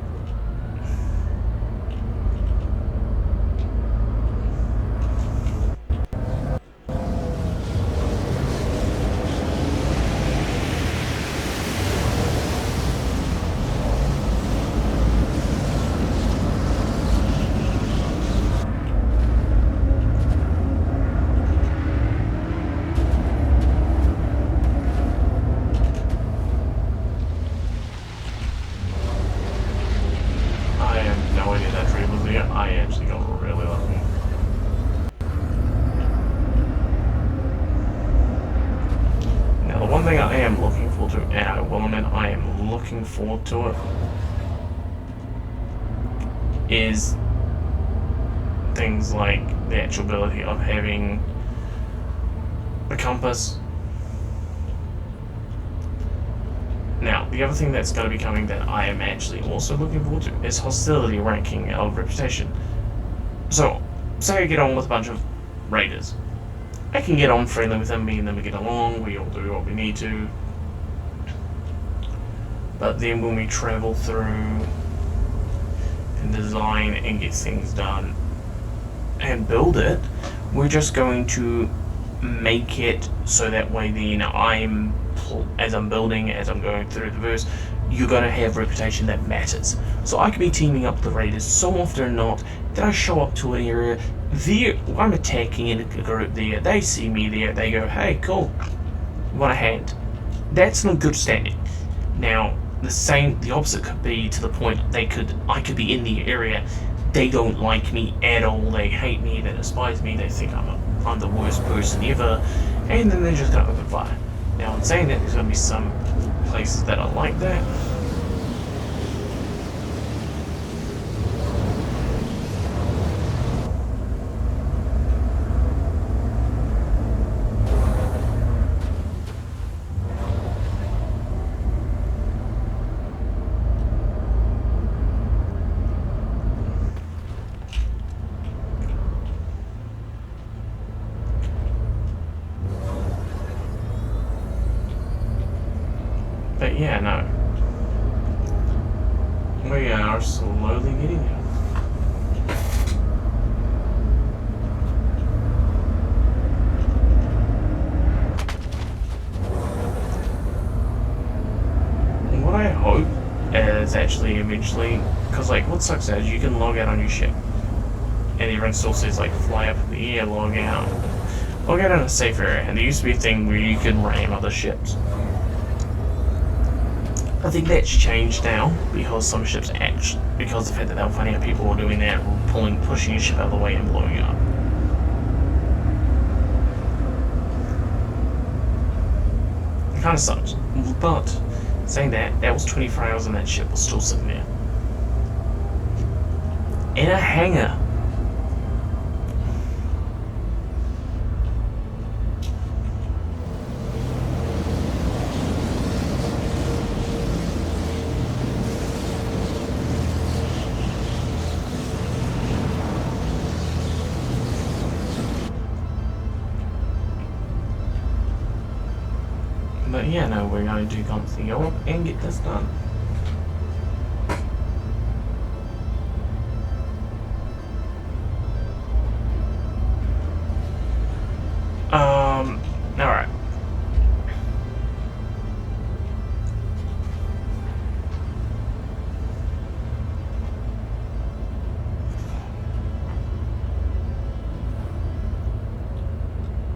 I actually got really lucky. Now the one thing I am looking forward to, and I will admit I am looking forward to it, is things like the actual ability of having the compass. Now, the other thing that's going to be coming that I am actually also looking forward to is hostility ranking of reputation. So, say I get on with a bunch of raiders. I can get on friendly with them, me and them get along, we all do what we need to. But then when we travel through and design and get things done and build it, we're just going to make it so that way then as I'm building, as I'm going through the verse, you're going to have reputation that matters. So I could be teaming up with the raiders so often or not that I show up to an area, I'm attacking in a group there, they see me there, they go, hey, cool, want a hand. That's not good standing. Now, the opposite could be to the point I could be in the area, they don't like me at all, they hate me, they despise me, they think I'm the worst person ever, and then they're just gonna open fire. Now, in saying that, there's gonna be some places that are like that. But yeah, no. We are slowly getting there. And what I hope is actually eventually, because like what sucks is you can log out on your ship, and everyone still says like fly up in the air, log out in a safe area, and there used to be a thing where you could ram other ships. I think that's changed now because some ships because of the fact that they were finding out people were doing that, pushing your ship out of the way and blowing it up. It kind of sucks. But saying that, that was 24 hours and that ship was still sitting there. In a hangar. But yeah, no, we're going to constantly go up and get this done. Alright.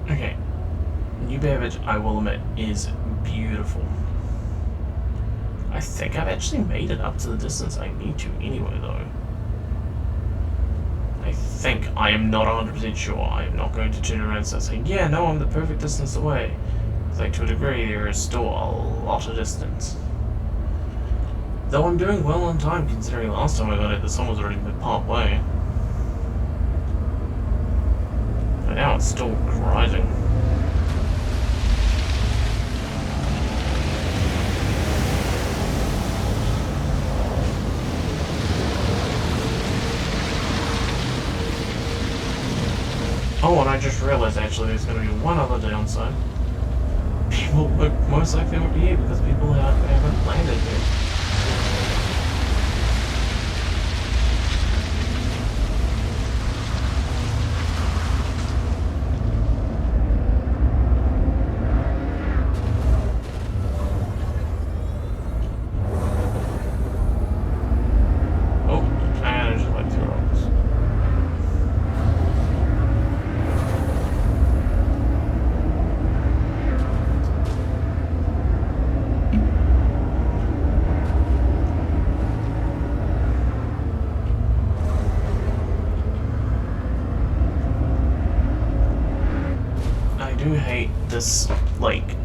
Okay. New Babbage, I will admit, is beautiful. I think I've actually made it up to the distance I need to anyway, though. I think. I am not 100% sure. I am not going to turn around and start saying, yeah, no, I'm the perfect distance away. Because, like, to a degree, there is still a lot of distance. Though I'm doing well on time, considering last time I got it, the sun was already part way. But now it's still rising. Oh, and I just realized actually there's going to be one other downside. People most likely won't be here because people haven't landed here. Hate this, like,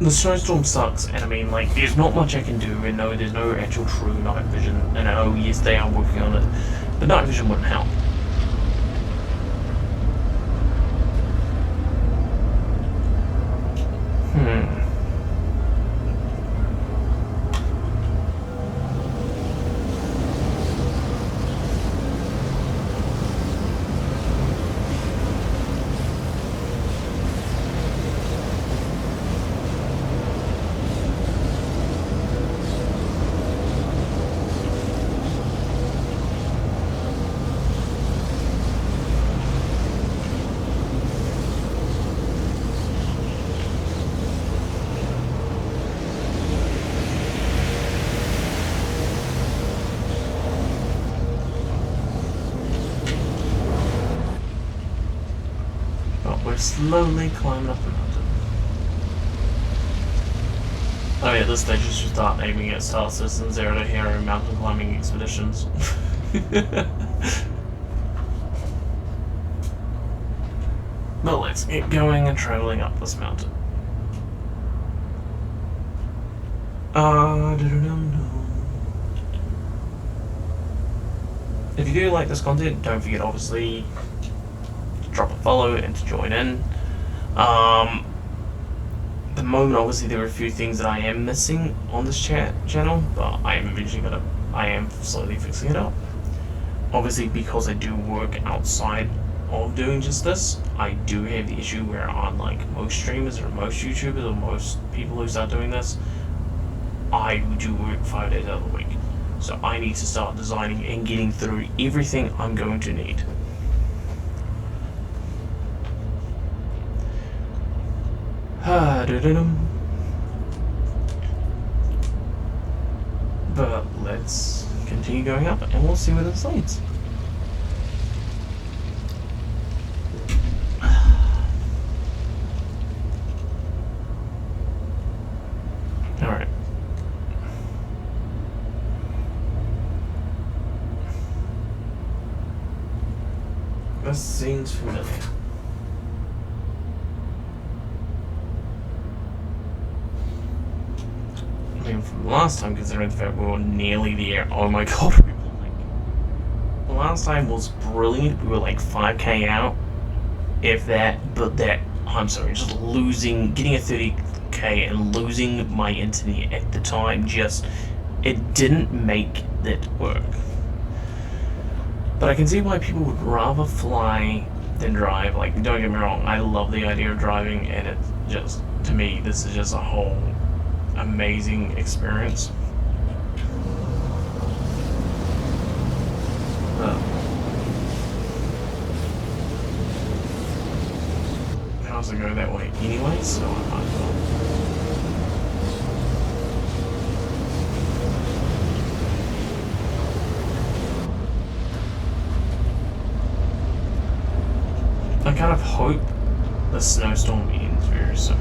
the snowstorm sucks, and I mean, like, there's not much I can do, and no, there's no actual true night vision, and I know, yes, they are working on it, but night vision wouldn't help. But we're slowly climbing up the mountain. I mean, at this stage, you should start aiming at Star Citizen Zero to Hero mountain climbing expeditions. But let's get going and traveling up this mountain. If you do like this content, don't forget, obviously, to drop a follow and to join in. At the moment, obviously, there are a few things that I am missing on this channel, but I am slowly fixing it up. Obviously, because I do work outside of doing just this, I do have the issue where, unlike most streamers or most YouTubers or most people who start doing this, I do work 5 days out of the week. So I need to start designing and getting through everything I'm going to need. But let's continue going up and we'll see where this leads. Alright. This seems familiar. I mean, from last time, considering the fact we were nearly there. Oh my god, we were like... Last time was brilliant. We were like 5k out, if that, but that... I'm sorry, just losing... Getting a 30k and losing my internet at the time, just... It didn't make it work. But I can see why people would rather fly than drive. Like, don't get me wrong, I love the idea of driving, and it just... To me, this is just a whole... amazing experience. I can also go that way anyway, so I might as well. I kind of hope the snowstorm ends very soon.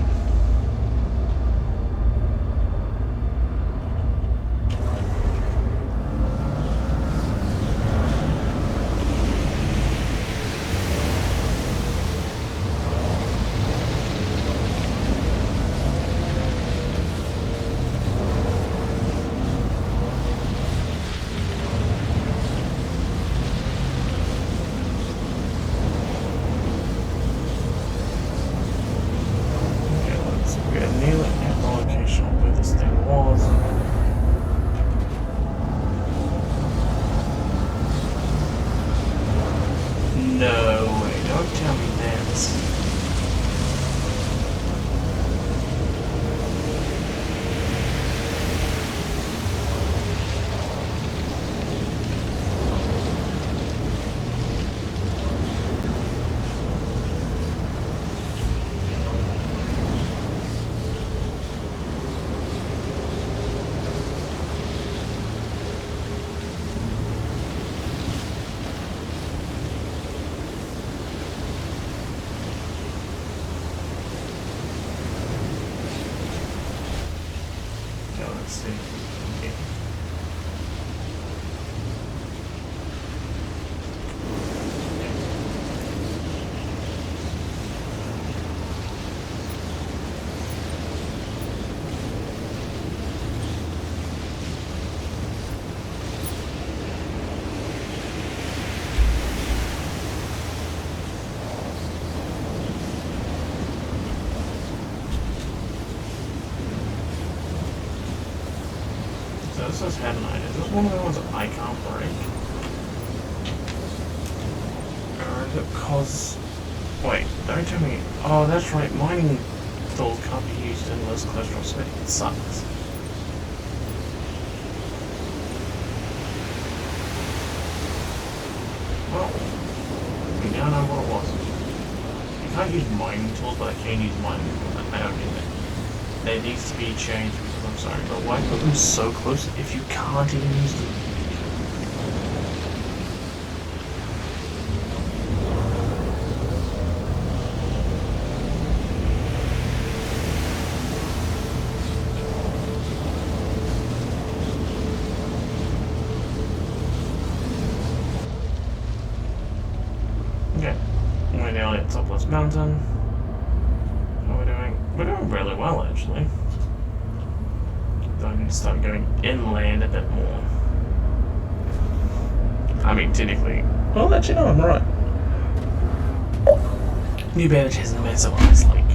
This says headline. Is this one of the ones that I can't break? Or is it cause... Wait, don't tell me... Oh, that's right, mining tools can't be used in this close proximity. It sucks. Well, we now know what it was. You can't use mining tools, but I can use mining tools. I don't get that. That needs to be changed. I'm sorry, but why put them so close if you can't even use them? mountain. How are we doing? We're doing really well, actually. I need to start going inland a bit more. I mean, technically. Well, actually, no, I'm right. New Babbage has a massive ice lake.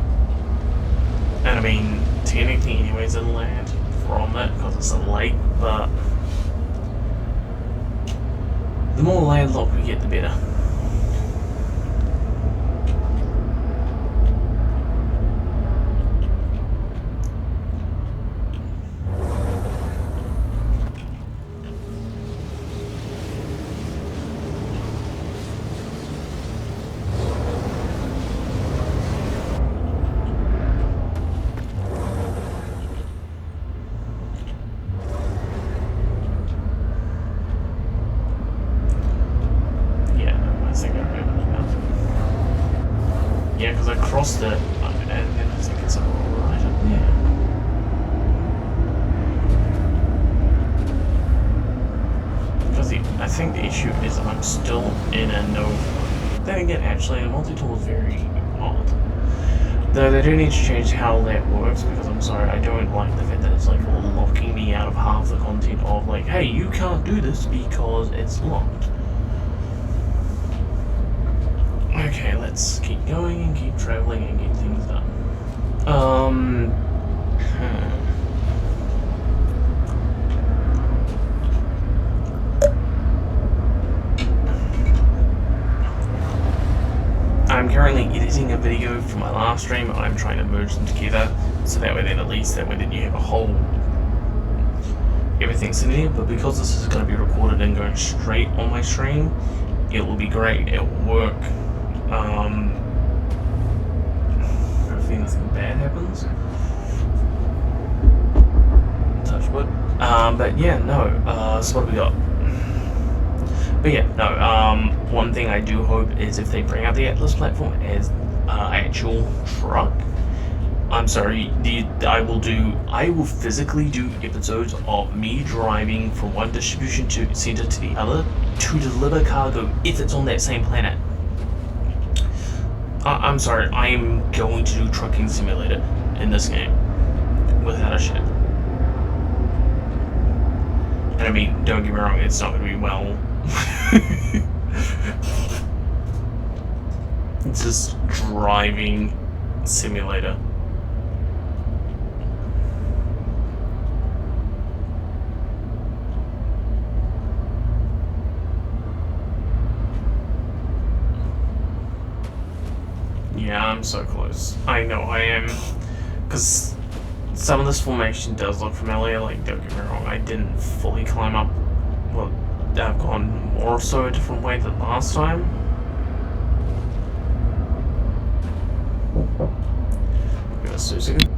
And I mean, technically, anyways, inland from it because it's a lake, but the more landlocked we get, the better. Yeah, because I crossed it, and then I think it's right up there. Because I think the issue is I'm still in a no. Then again, actually, a multi-tool is very odd. Though they do need to change how that works, because I'm sorry, I don't like the fact that it's like locking me out of half the content of like, hey, you can't do this because it's locked. Okay, let's keep going and keep traveling and get things done. I'm currently editing a video for my last stream. I'm trying to merge them together, so that way then at least that way then you have a whole everything's in there. But because this is going to be recorded and going straight on my stream, it will be great. It will work. Hopefully nothing bad happens. Touch wood. But yeah, no. So what do we got? But yeah, no. One thing I do hope is if they bring out the Atlas platform as actual truck. I'm sorry. I will physically do episodes of me driving from one distribution center to the other to deliver cargo if it's on that same planet. I'm sorry, I am going to do trucking simulator in this game without a shit. And I mean, don't get me wrong, it's not going to be well. It's just driving simulator. Yeah, I'm so close. I know I am. Because some of this formation does look familiar, like, don't get me wrong, I didn't fully climb up. Well, I've gone more so a different way than last time. Give us 2 seconds.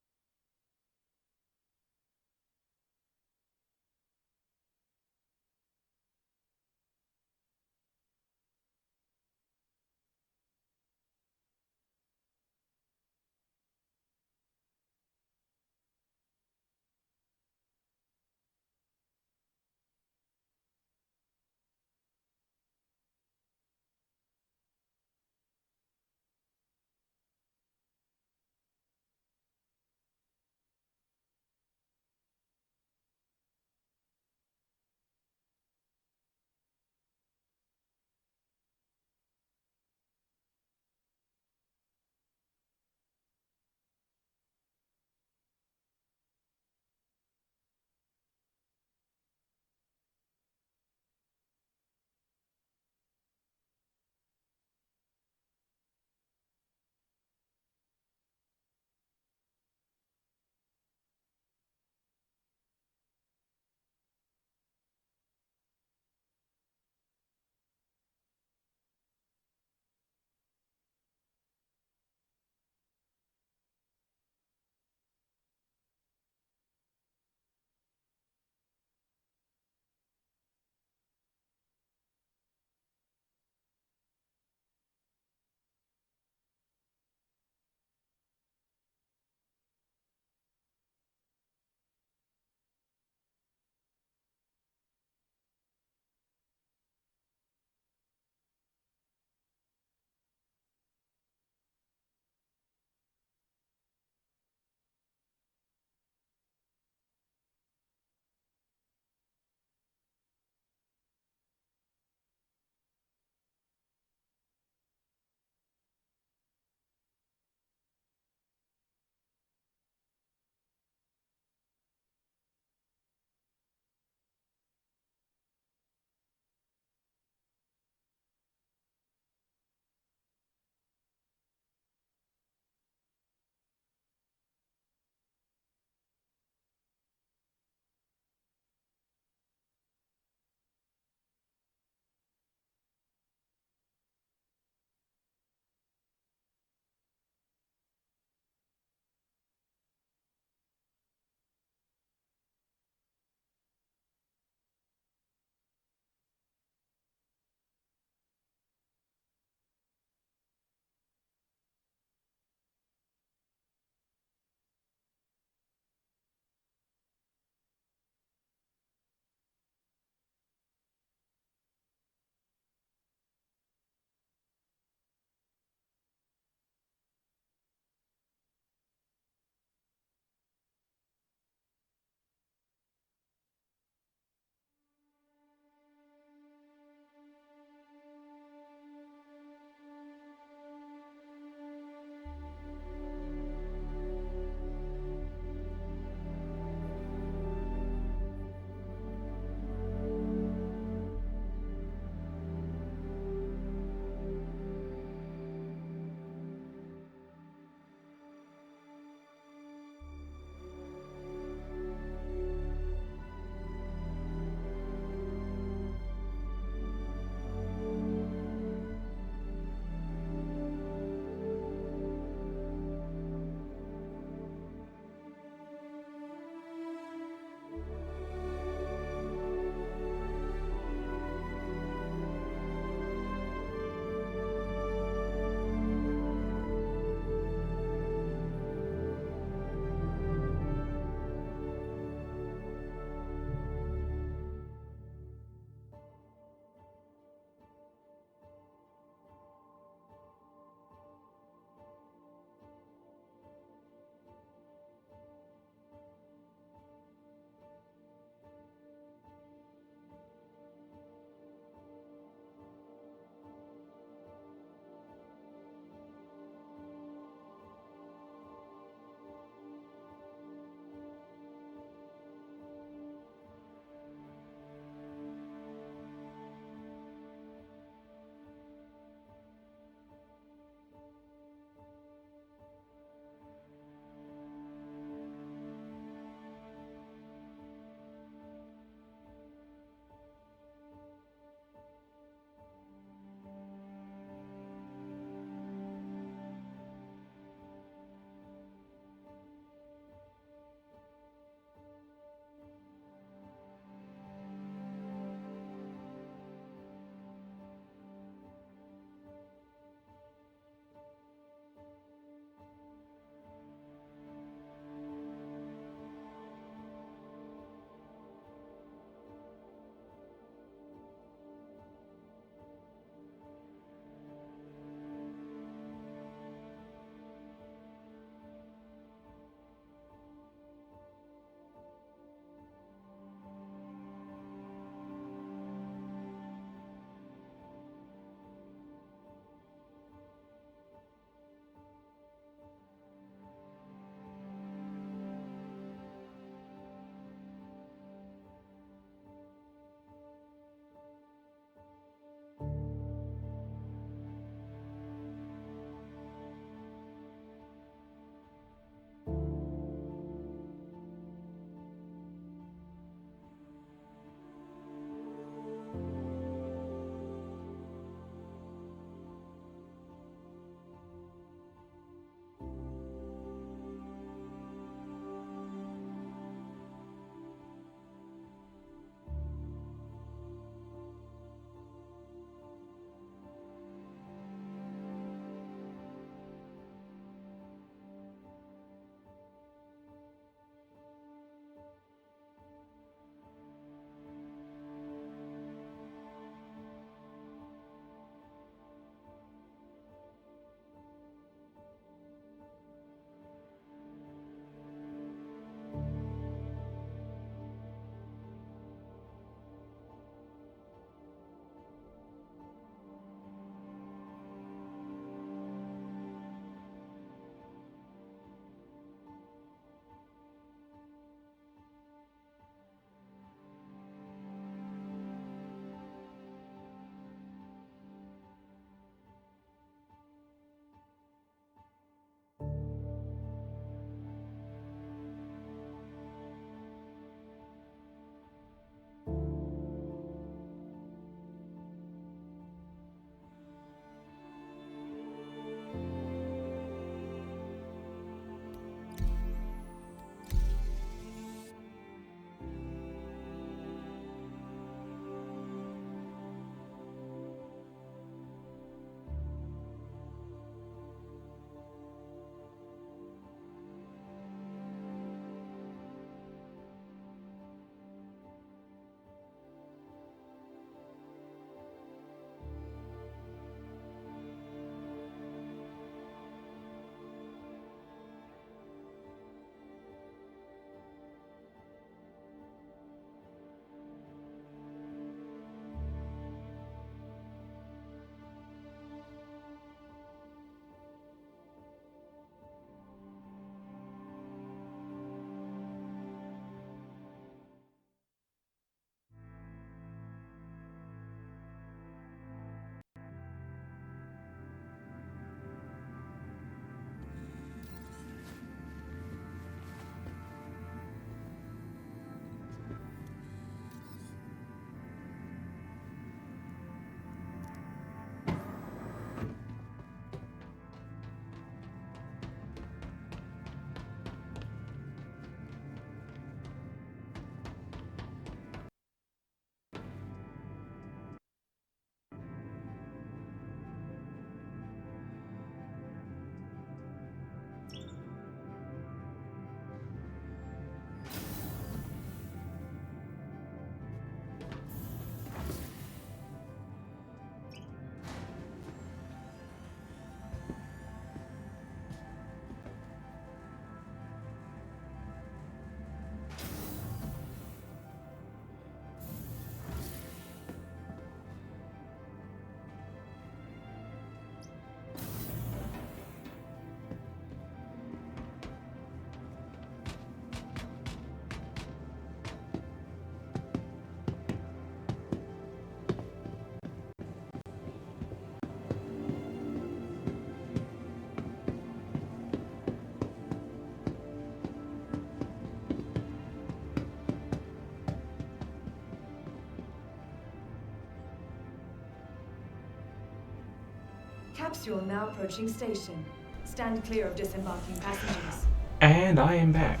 Capsule now approaching station. Stand clear of disembarking passengers. And I am back.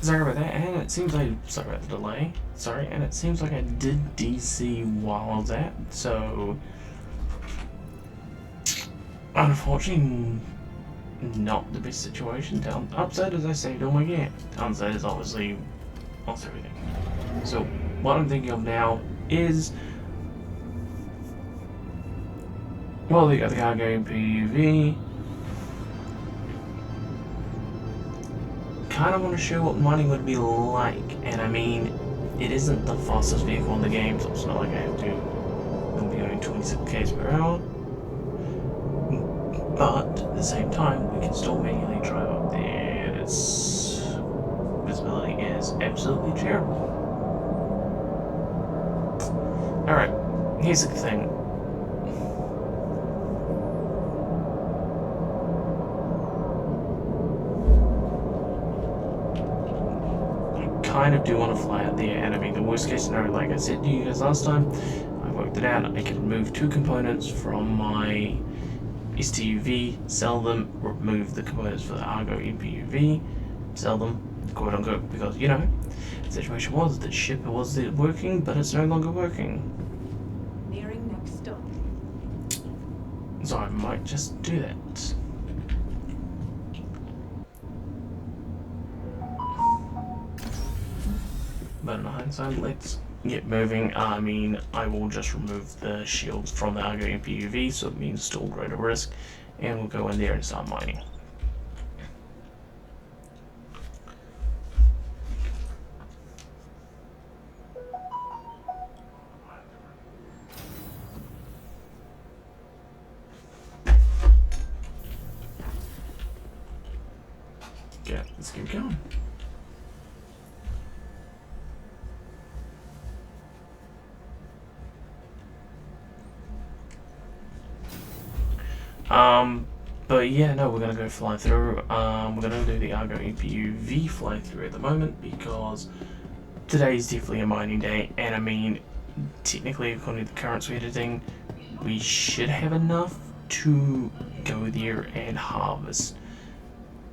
Sorry about that, and it seems sorry about the delay. Sorry, and it seems like I did DC while I was at, so unfortunately not the best situation. Upside is I saved all my gear. Downside is obviously lost everything. So what I'm thinking of now is, well, they got the cargo in PUV. Kind of want to show what mining would be like, and I mean, it isn't the fastest vehicle in the game, so it's not like I have to be going 26 km per hour. But at the same time, we can still manually drive up there, and its visibility is absolutely terrible. Alright, here's the thing. Kind of do want to fly out there, and I mean, the worst case scenario, like I said to you guys last time, I worked it out. I can remove 2 components from my STUV, sell them, remove the components for the Argo MPUV, sell them, quote unquote, because, you know, the situation was that ship was working, but it's no longer working. Nearing next stop. So I might just do that. But in hindsight, let's get moving. I mean, I will just remove the shields from the Argo MPUV, so it means still greater risk, and we'll go in there and start mining. Okay, let's keep going. But yeah, no, we're gonna go fly through. We're gonna do the Argo MPUV fly through at the moment because today is definitely a mining day, and I mean, technically, according to the currency editing, we should have enough to go there and harvest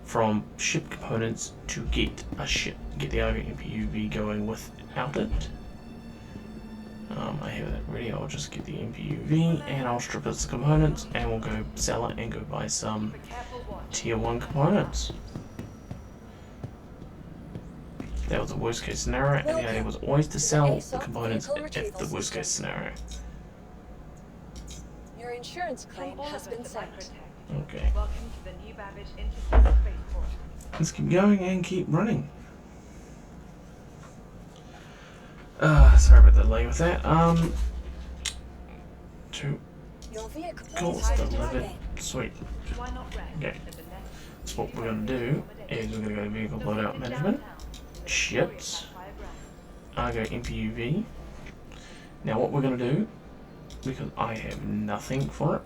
from ship components to get the Argo MPUV going without it. I have that ready. I'll just get the MPUV and I'll strip its components, and we'll go sell it and go buy some tier 1 components. That was the worst case scenario, and the idea was always to sell the components at the worst case scenario. Your insurance claim has been sent. Okay. Welcome to the new Babbage Interstellar Spaceport. Let's keep going and keep running. Sorry about the delay with that. Two Your vehicle goals is delivered. Sweet. Why not rest Okay. at the next So what we're going to do is we're going to go to vehicle loadout management, ships, Argo MPUV. Now what we're going to do, because I have nothing for it,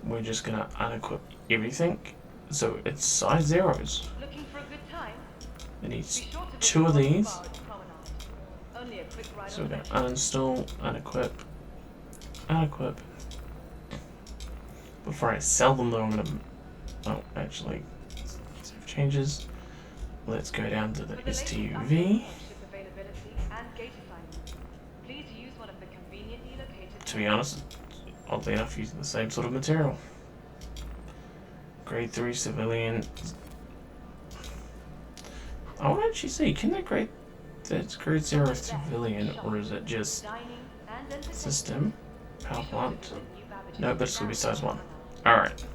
we're just going to unequip everything. So it's size zeros. Looking for a good time? It needs Be sure to 2 of visit these. Babbage Promenade. Only a quick ride So on we're the going to uninstall, unequip, unequip. Before I sell them though, I'm going to, oh, actually, save changes. Let's go down to the For the latest STUV. updates on ship availability and gate assignments, please use one of the conveniently located. To be honest, oddly enough, using the same sort of material. Grade 3 civilian. I want to actually see, can that grade, that's grade 0 civilian, or is it just Dining and entertainment. system, power Be sure to plant? visit new Babbage No, but it's going to be size 1. Promenade. Alright.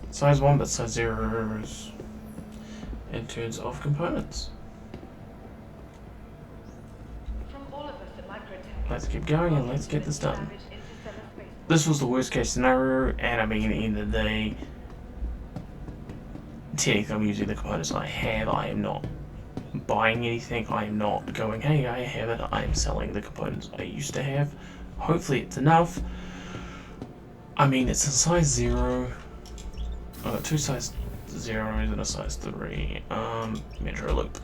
Size 1, but size 0s in terms of components. From all of us at Microtech, Let's keep going and let's get this done. Babbage Interstellar Spaceport. This was the worst case scenario, and I mean, at the end of the day, technically I'm using the components I have. I am not buying anything. I am not going, hey, I have it. I am selling the components I used to have. Hopefully it's enough. I mean, it's a size 0. I've got 2 size 0s and a size 3. Metro loop.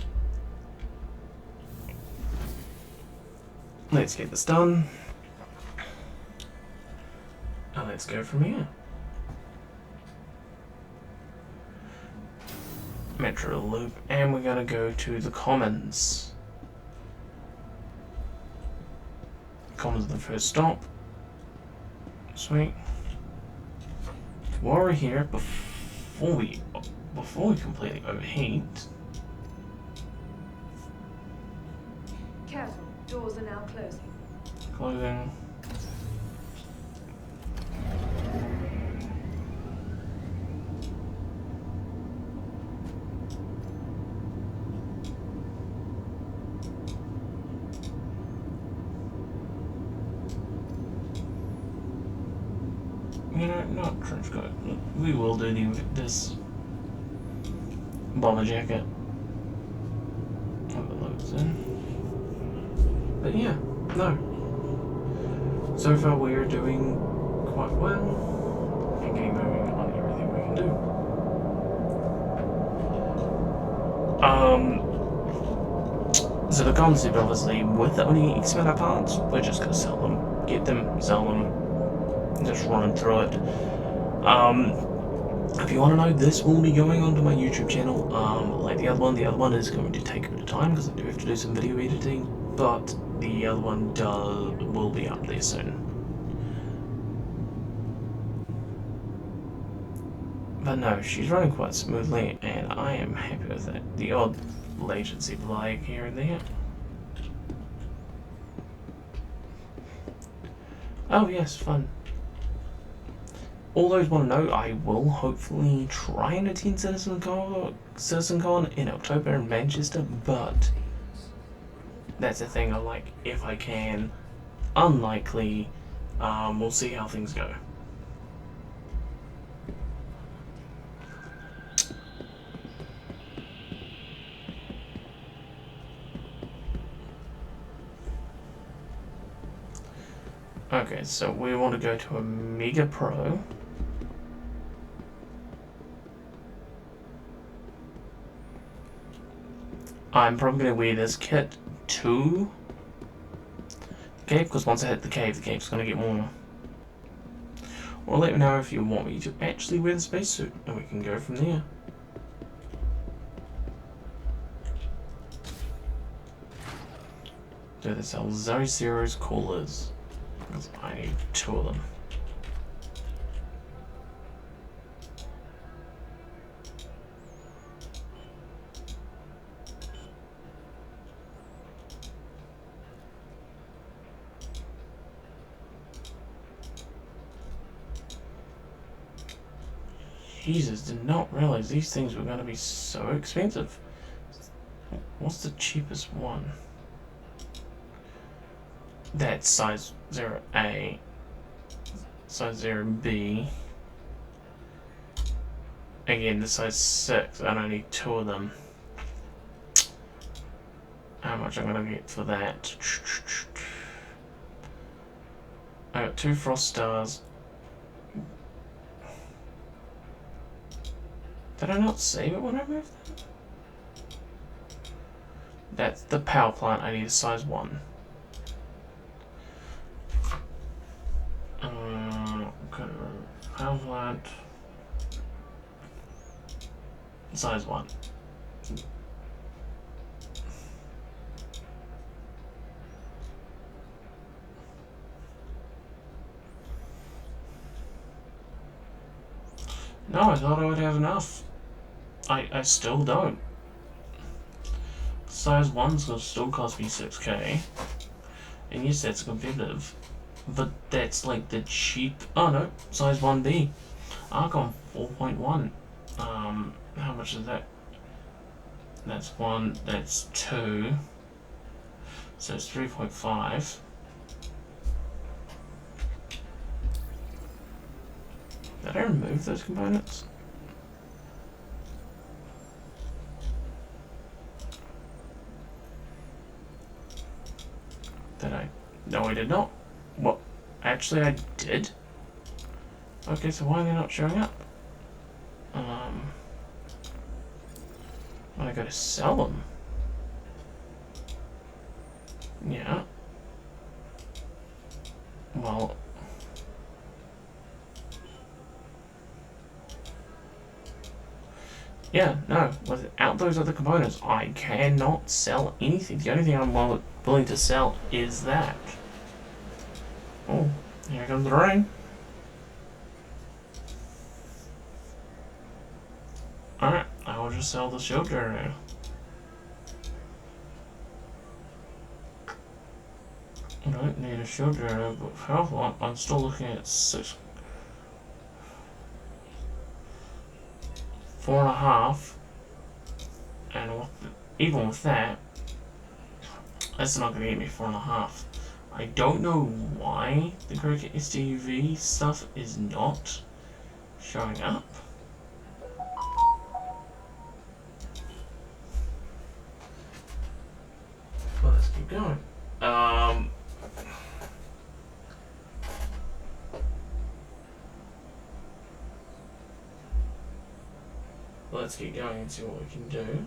Let's get this done. let's go from here. Metro Loop, and we're gonna go to the Commons. Commons are the first stop. Sweet. While we're here, before we completely overheat. Careful, doors are now closing. Clothing. You know, not trench coat. We will do this bomber jacket. Overloads in. But yeah, no. So far we are doing quite well and getting moving on everything we can do. So the concept, obviously, with only X amount of parts, we're just gonna sell them, get them, sell them, just running through it. If you want to know, this will be going onto my YouTube channel, like the other one. The other one is going to take a bit of time because I do have to do some video editing, but the other one will be up there soon. But no, she's running quite smoothly, and I am happy with that. The odd latency lag here and there. Oh yes, fun. All those want to know, I will hopefully try and attend CitizenCon in October in Manchester, but that's the thing, if I can. Unlikely. We'll see how things go. Okay, so we want to go to a Mega Pro. I'm probably going to wear this kit to the cave, because once I hit the cave's going to get warmer. Or let me know if you want me to actually wear the spacesuit, and we can go from there. Do this Zoe Zero's coolers, because I need 2 of them. Jesus, did not realize these things were going to be so expensive. What's the cheapest one? That's size 0A, size 0B. Again, the size 6, I don't need 2 of them. How much I'm going to get for that? I got 2 Frost Stars. Did I not save it when I moved that? That's the power plant. I need a size 1. Okay, power plant. Size 1. No, I thought I would have enough. I still don't. Size 1's gonna still cost me 6k. And yes, that's competitive. But that's like the cheap... Oh no, size 1B. Archon 4.1. How much is that? That's 1, that's 2. So it's 3.5. Did I remove those components? Did I? No, I did not. What? Actually, I did. Okay, so why are they not showing up? When I go to sell them. Yeah. Well. Yeah, no. Without those other components, I cannot sell anything. The only thing I'm willing to sell is that. Oh, here comes the rain. Alright, I will just sell the shield generator. I don't need a shield generator, but for health light, I'm still looking at 4.5, and even with that, that's not going to get me 4.5. I don't know why the Cricket STV stuff is not showing up. Well, let's keep going. Let's keep going and see what we can do.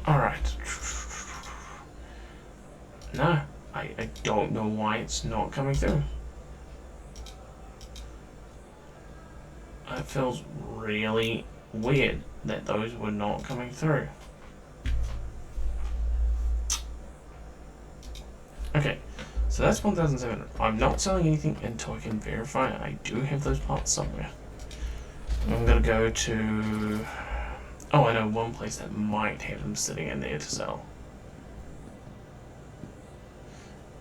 Alright. No, I don't know why it's not coming through. It feels really weird that those were not coming through. Okay, so that's 1,700. I'm not selling anything until I can verify I do have those parts somewhere. I'm gonna go to... Oh, I know one place that might have them sitting in there to sell.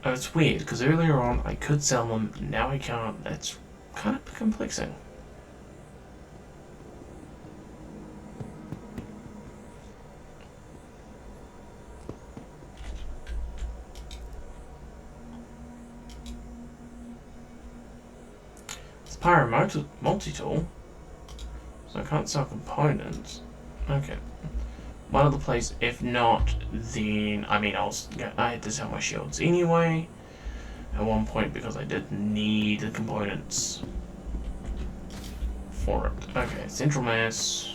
Oh, it's weird, because earlier on I could sell them, now I can't. That's kind of complexing. It's Pyro multi-tool, so I can't sell components. Okay. One other place, if not, then, I mean, I had to sell my shields anyway at one point because I did need the components for it. Okay, central mass.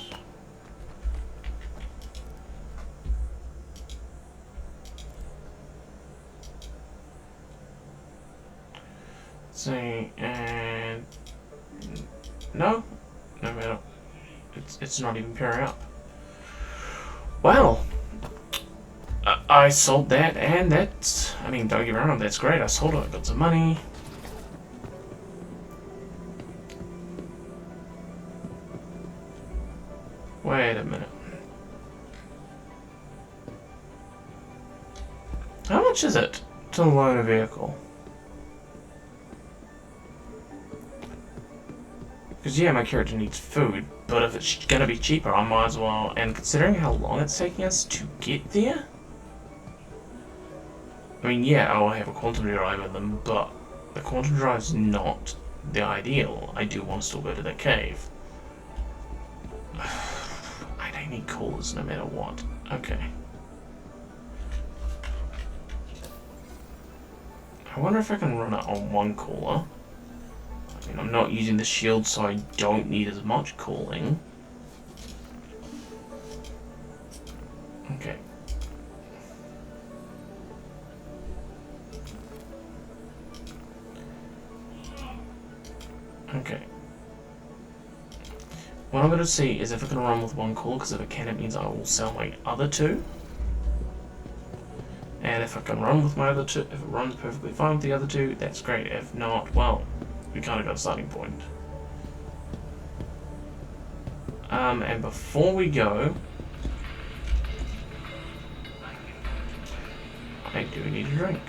Let's see, and no matter. It's not even pairing up. Well, I sold that, and that's, I mean, don't get me wrong, that's great. I sold it, I got some money. Wait a minute. How much is it to loan a vehicle? Because yeah, my character needs food, but if it's gonna be cheaper, I might as well. And considering how long it's taking us to get there, I mean, yeah, I'll have a quantum drive in them, but the quantum drive's not the ideal. I do want to still go to the cave. I don't need coolers no matter what. Okay. I wonder if I can run it on one cooler. I mean, I'm not using the shield, so I don't need as much cooling. Okay. Okay. What I'm going to see is if I can run with one cooler, because if I can, it means I will sell my other two. And if I can run with my other two, if it runs perfectly fine with the other two, that's great. If not, well, we kind of got a starting point. And before we go, I do need a drink.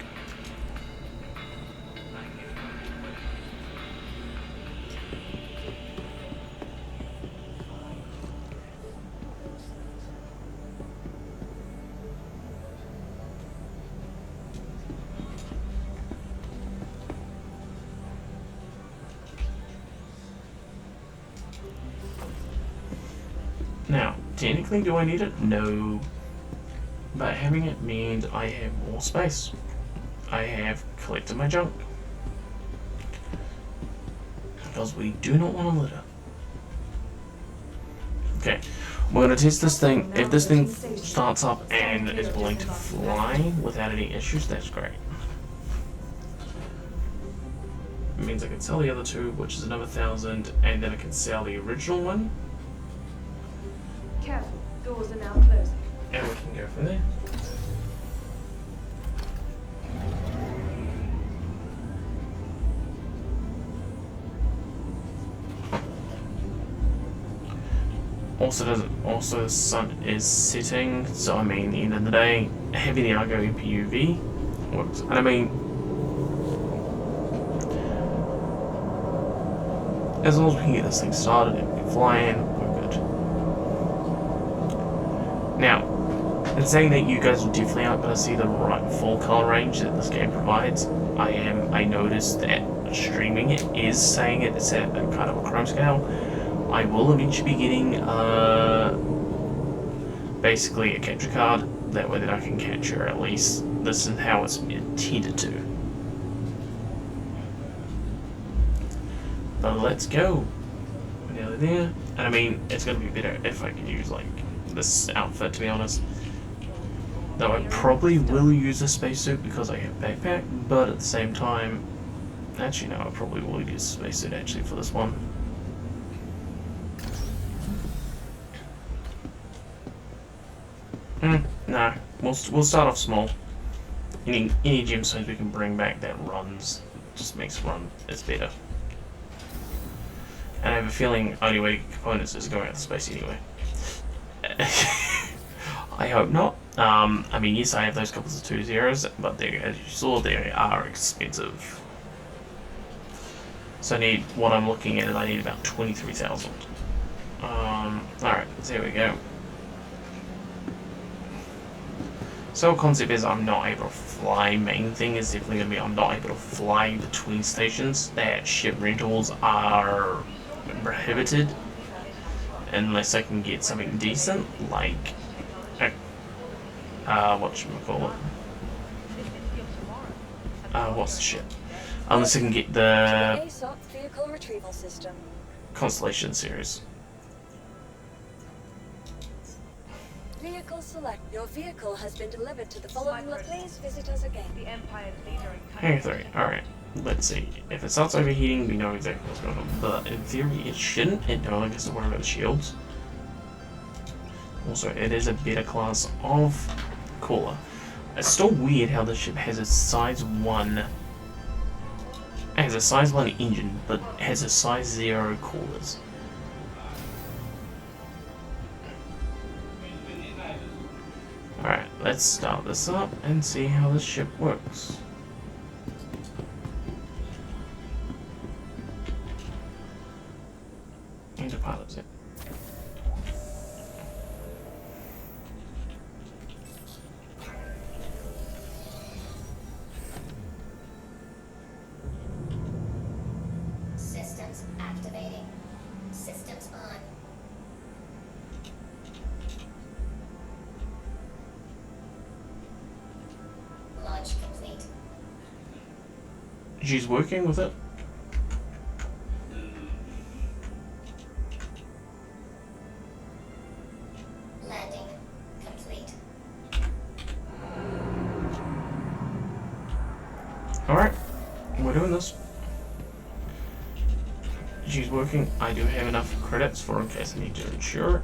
Now, technically, do I need it? No. But having it means I have more space. I have collected my junk. Because we do not want to litter. Okay, we're going to test this thing. If this thing starts up and is willing to fly without any issues, that's great. means I can sell the other two, which is another 1,000, and then I can sell the original one, Careful, doors are now closing. and we can go from there. Also the sun is setting, so I mean, at the end of the day, having the Argo EPUV works. And I mean, as long as we can get this thing started and we fly in, we're good. Now, in saying that, you guys definitely aren't going to see the right full color range that this game provides. I noticed that streaming it is saying it's at a kind of a chrome scale. I will eventually be getting basically a capture card, that way that I can capture at least this is how it's intended to. But let's go. We're nearly there. And I mean, it's going to be better if I can use like this outfit, to be honest. Though I probably will use a spacesuit because I have a backpack, but at the same time, actually no, I probably will use a spacesuit actually for this one. No, we'll start off small. Any gemstones we can bring back that runs just makes run it's better. And I have a feeling only way components is going out to space anyway. I hope not. I mean, yes, I have those couples of 2 zeros, but they, as you saw, they are expensive. So I need, what I'm looking at is I need about 23,000. Alright, so here we go. So concept is I'm not able to fly. Main thing is definitely going to be I'm not able to fly between stations. That ship rentals are prohibited unless I can get something decent, like whatchamacallit. What's the ship? Unless I can get the ASOP vehicle retrieval system. Constellation series. Vehicle select. Your vehicle has been delivered to the following. Please visit us again. The Empire's leader in Hangar 3. Alright. Let's see. If it starts overheating, we know exactly what's going on. But in theory, it shouldn't. It only gets to worry about the shields. Also, it is a better class of cooler. It's still weird how the ship has a size 1. It has a size 1 engine, but has a size 0 coolers. Alright, let's start this up and see how this ship works. Into pilots it. Systems activating. Systems on. Launch complete. She's working with it. Landing complete. Alright, we're doing this. She's working. I do have enough credits for in case I need to insure it.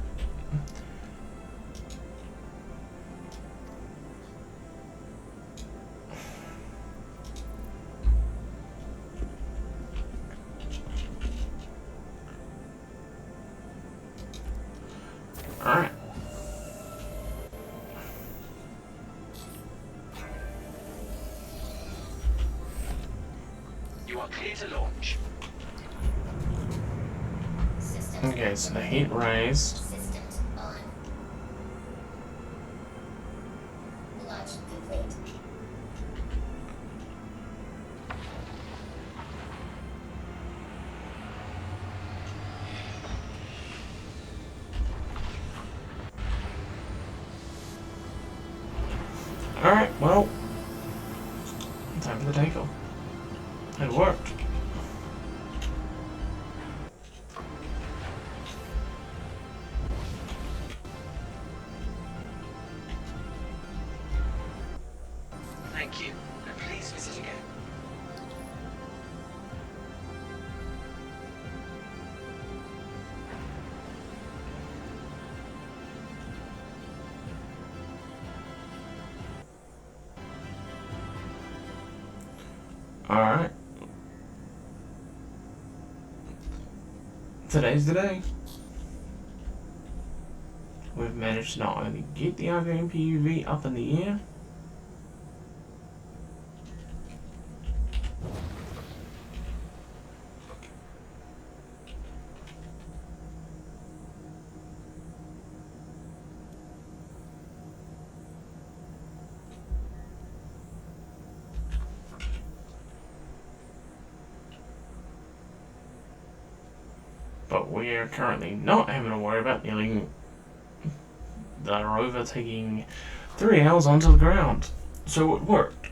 Alright. You are clear to launch. Systems Okay, so the heat raised. Systems on. Launch complete. Alright, well, time for the takeoff. It worked. Thank you, and please visit again. Alright. Today's the day. We've managed to not only get the Argonian PUV up in the air, but we are currently not having to worry about nearly the rover taking 3 hours onto the ground. So it worked.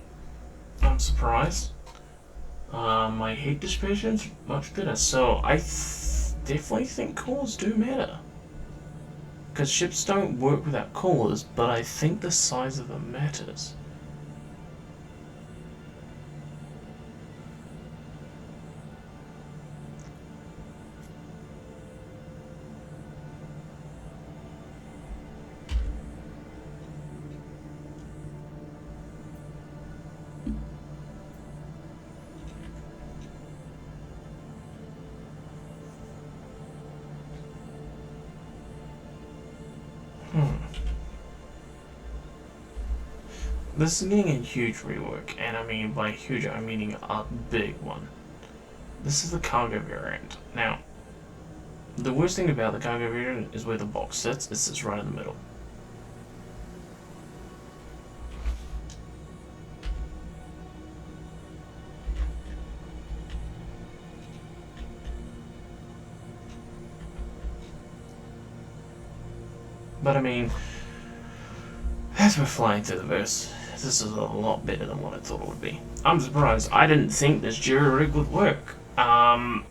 I'm surprised. My heat dissipation's much better, so I definitely think cores do matter. Because ships don't work without cores, but I think the size of them matters. This is getting a huge rework, and I mean by huge, I'm meaning a big one. This is the cargo variant. Now, the worst thing about the cargo variant is where the box sits. It sits right in the middle. But I mean, as we're flying through the verse, this is a lot better than what I thought it would be. I'm surprised. I didn't think this jury rig would work. I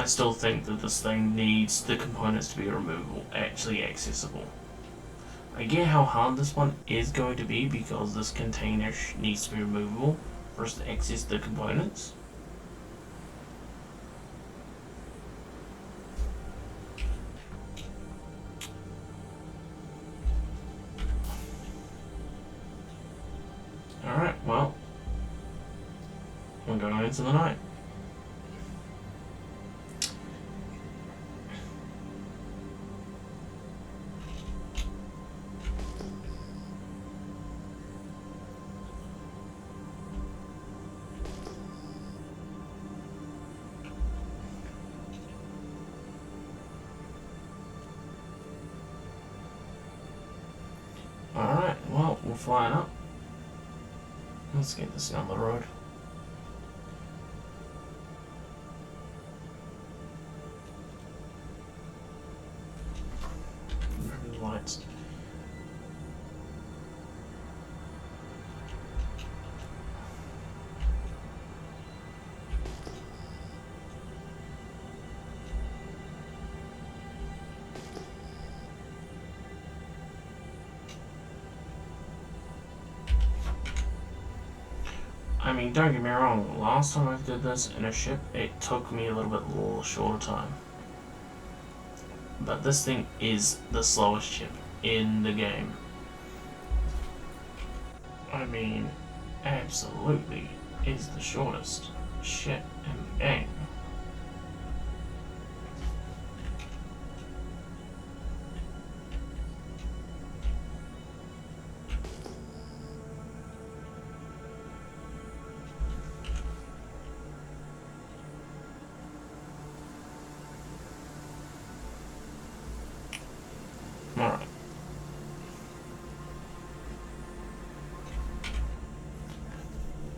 still think that this thing needs the components to be removable, actually accessible. I get how hard this one is going to be because this container needs to be removable for us to access the components. Alright, well, we're going into the night. Alright, well, we're flying up. Let's get this down the road. Remove the lights. I mean, don't get me wrong, last time I did this in a ship, it took me a little bit shorter time. But this thing is the slowest ship in the game. I mean, absolutely is the shortest ship in the game. Alright.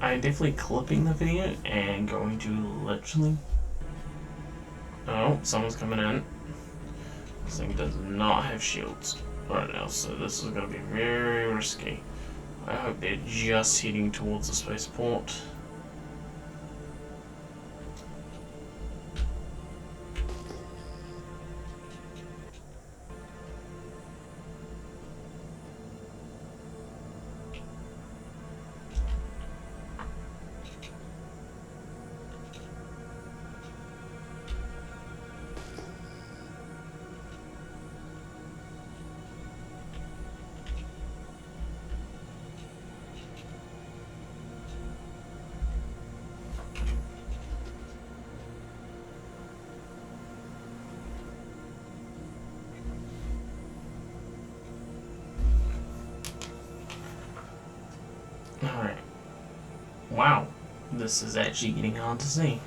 I'm definitely clipping the video and going to literally... Oh, someone's coming in. This thing does not have shields right now, so this is going to be very risky. I hope they're just heading towards the spaceport. this is actually getting hard to see.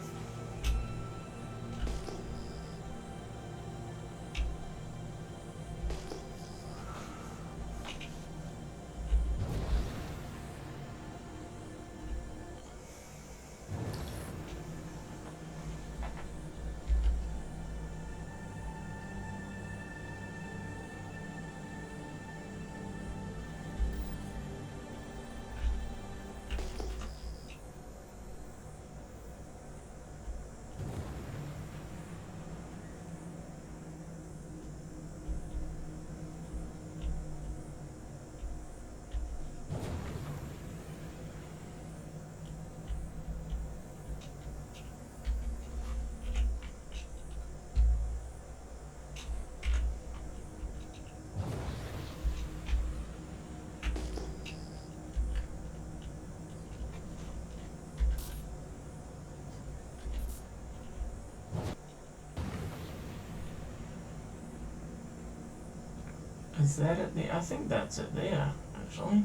Is that it there? I think that's it there, actually.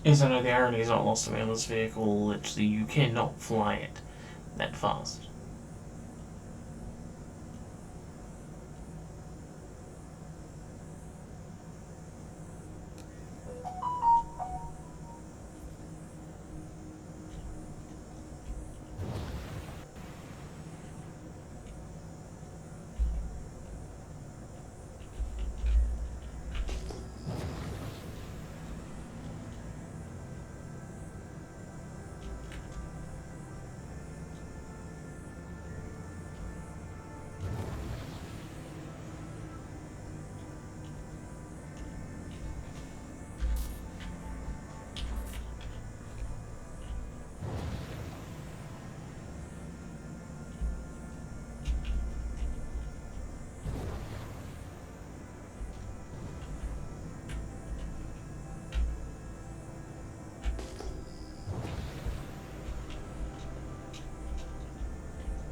Yes, I know the irony is not lost to me on this vehicle. Literally, you cannot fly it that fast.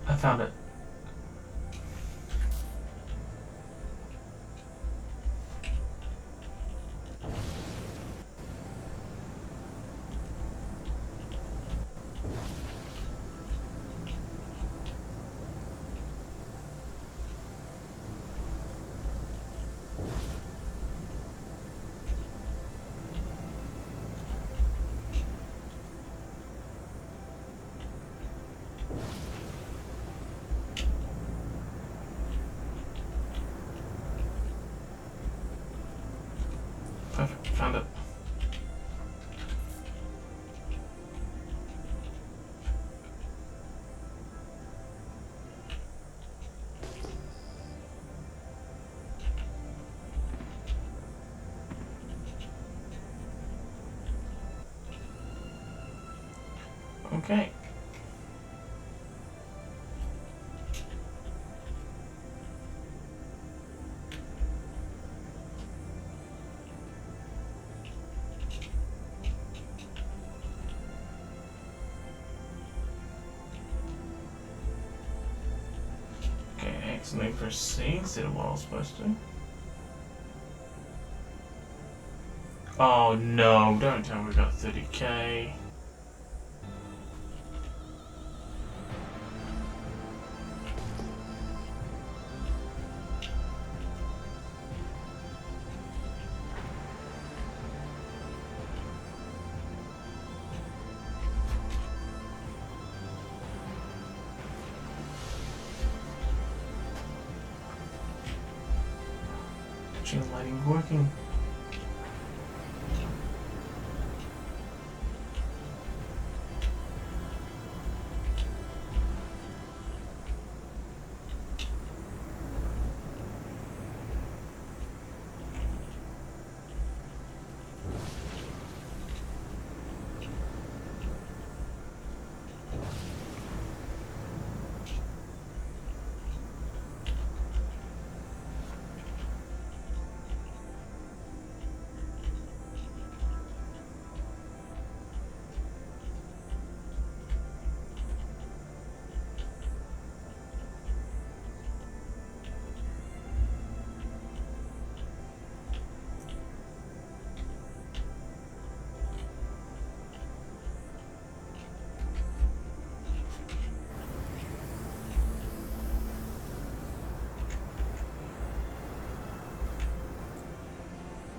I found it. Perfect, found it. Okay. Okay, accidentally press C instead of what I was supposed to. Oh no, don't tell me we got 30k. Actually, lighting working.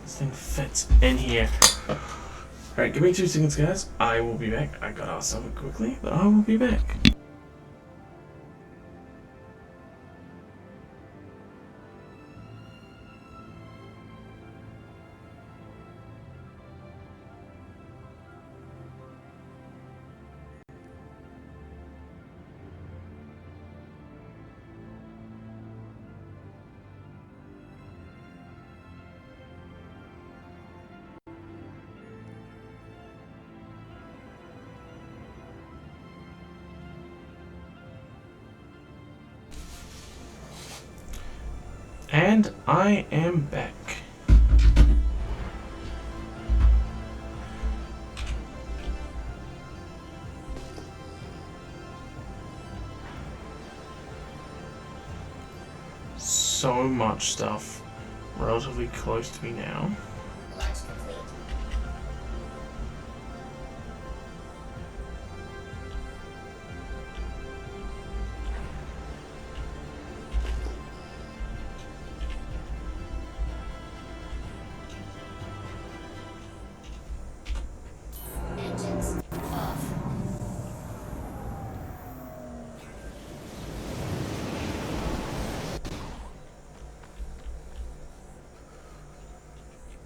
this thing fits in here. Alright, give me 2 seconds, guys. I will be back. I got out something quickly, but I will be back. And I am back. So much stuff relatively close to me now. Launch complete. Engines off.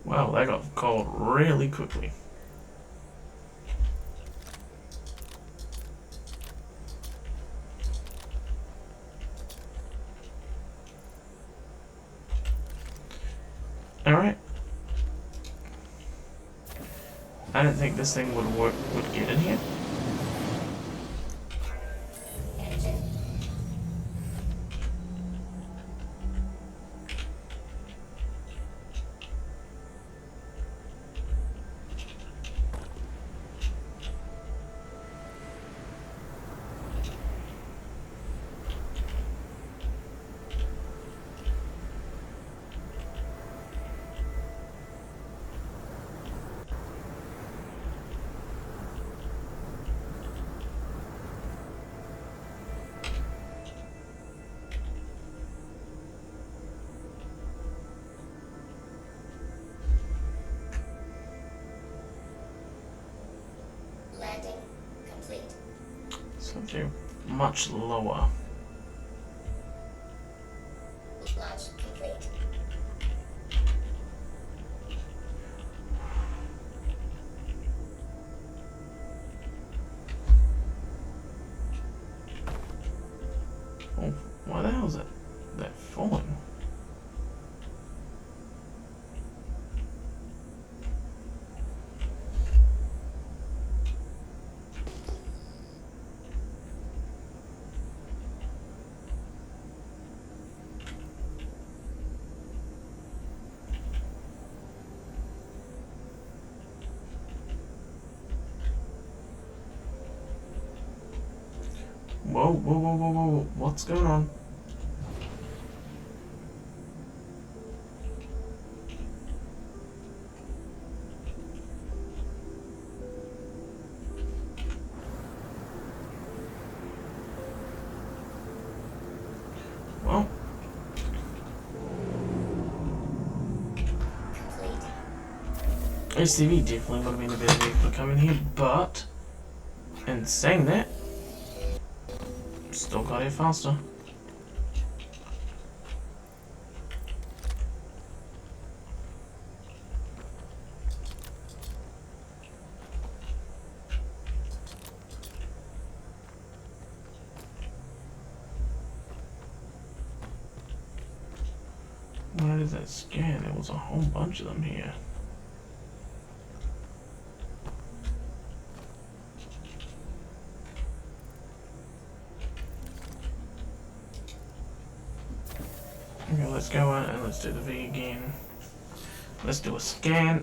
Wow, that got cold really quickly. Alright. I didn't think this thing would get in here. Engine. Landing complete. Something much lower. Launch complete. Oh, why the hell is that falling? Whoa, whoa, whoa, whoa, whoa, what's going on? Well, Complete. ACV definitely would have been a better vehicle to come in here, but in saying that, still got here faster. Where did that scan? There was a whole bunch of them here. Okay, let's go on and let's do the V again. Let's do a scan.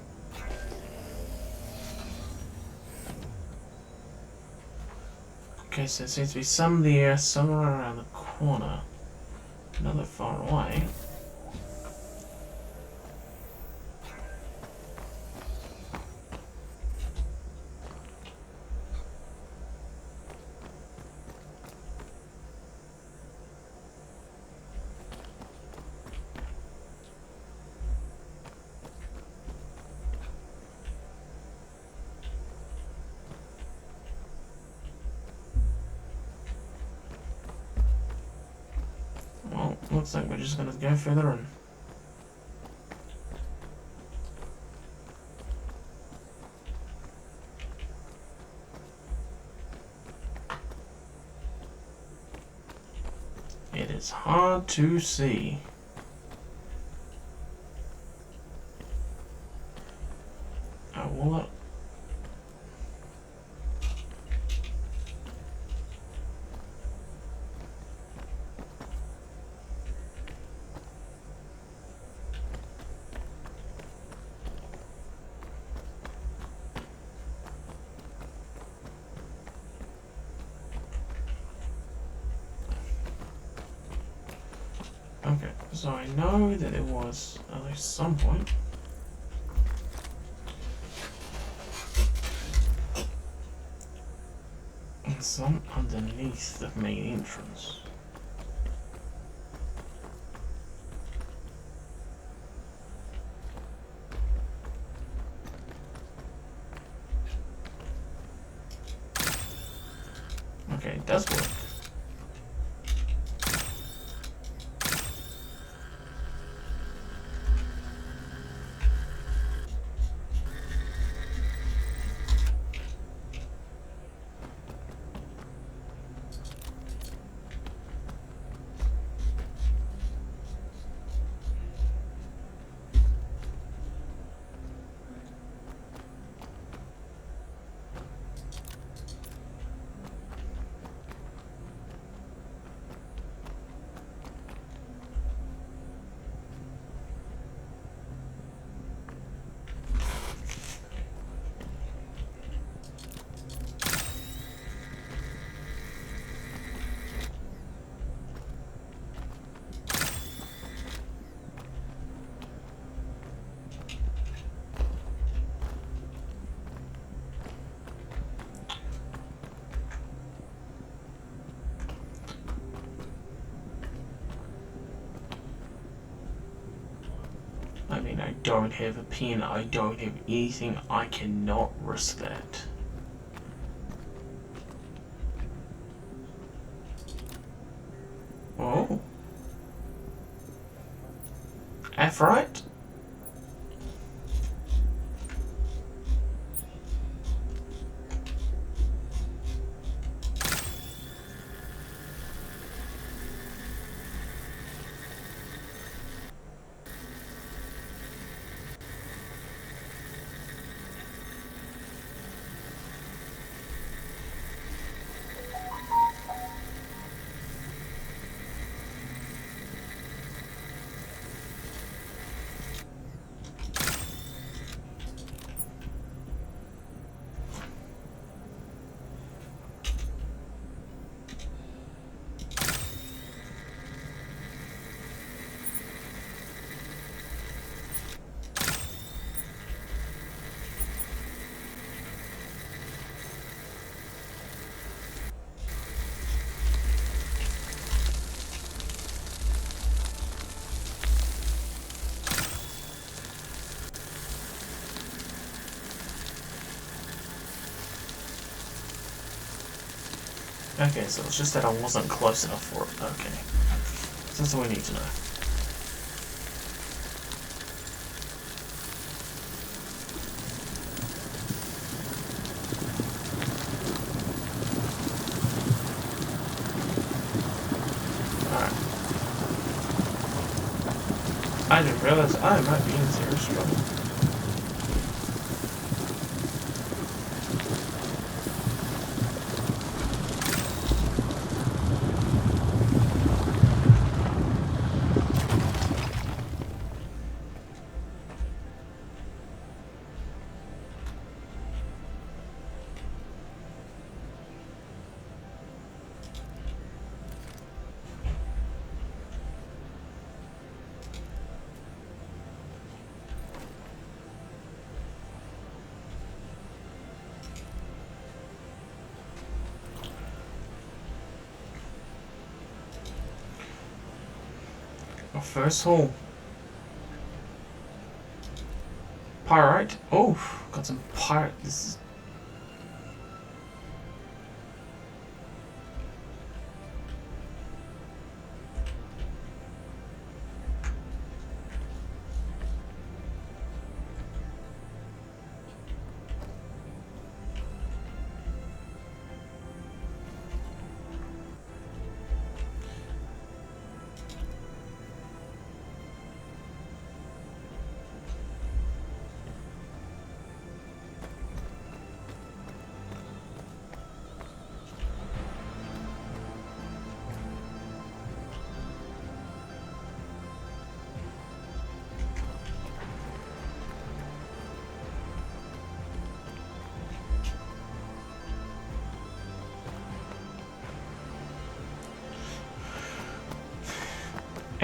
Okay, so there seems to be some there, some around the corner, another far away. looks like we're just gonna go further in. It is hard to see. Oh, well, okay, so I know that there was at least some point. And some underneath the main entrance. Okay, it does work. I mean, I don't have a pen, I don't have anything, I cannot risk that. Oh. F right? Okay, so it's just that I wasn't close enough for it. Okay. So that's all we need to know. Alright. I didn't realize I might be in serious trouble. Our first hole. Pyrite. Oh, got some pyrite. This is.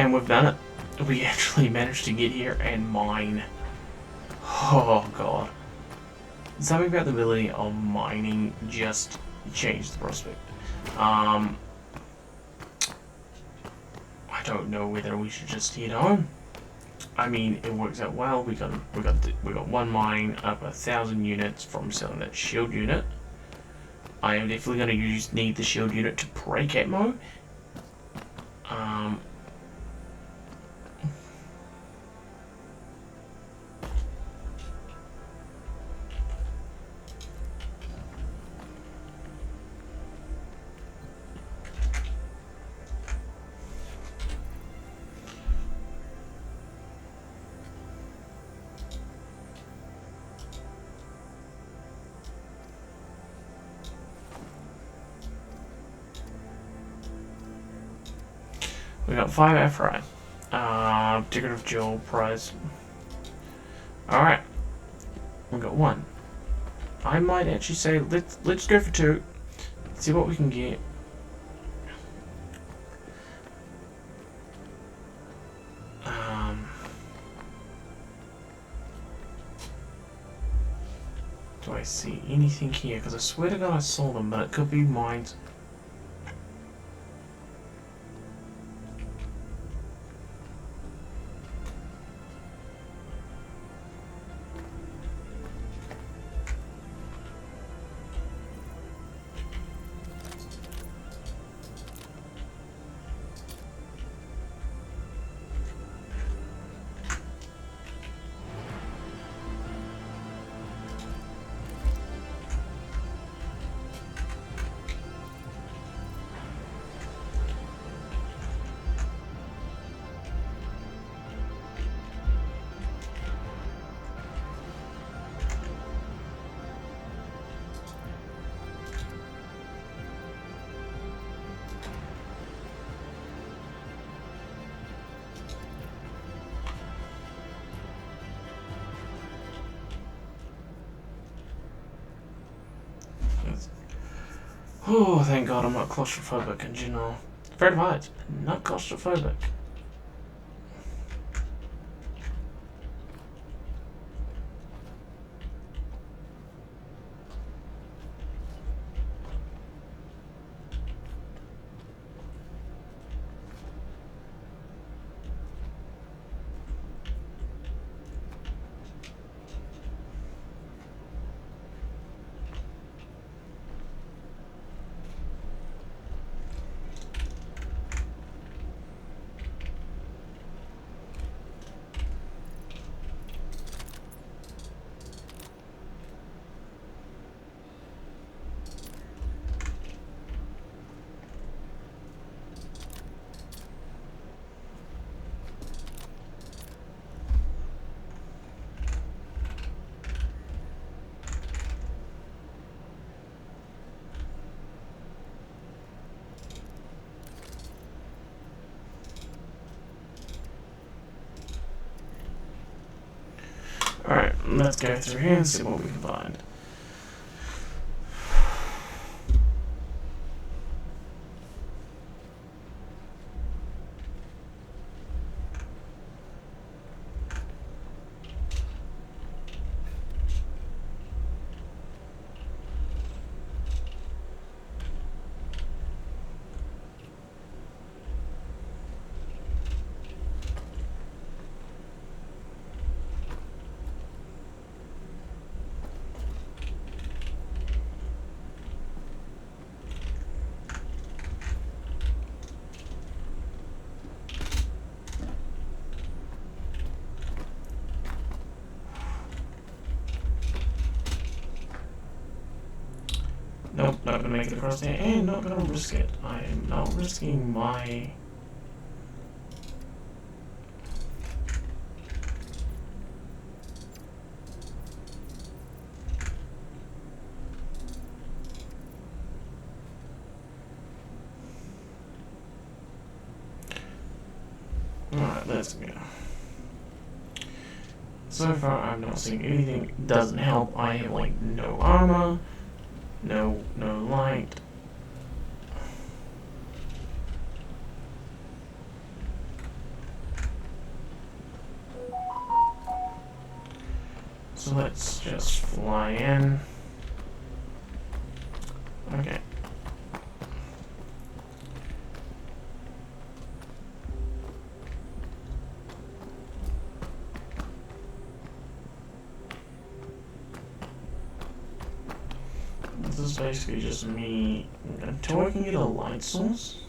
And we've done it. We actually managed to get here and mine. Oh god. Something about the ability of mining just changed the prospect. I don't know whether we should just head on. I mean, it works out well. We got one mine up 1,000 units from selling that shield unit. I am definitely going to need the shield unit to break ammo. We got 5 FRI. Decorative jewel prize. Alright. We got 1. I might actually say let's go for 2. See what we can get. Do I see anything here? Because I swear to God I saw them, but it could be mines. Oh, thank God I'm not claustrophobic in general. Afraid of heights, but not claustrophobic. Alright, let's go through here and see what we can find. Nope, not gonna make it across there, and not gonna risk it. I am not risking my... Alright, let's go. So far, I'm not seeing anything. Doesn't help. I have, like, no armor. No light. So let's just fly in. Okay. This is basically just me until I can get a light source.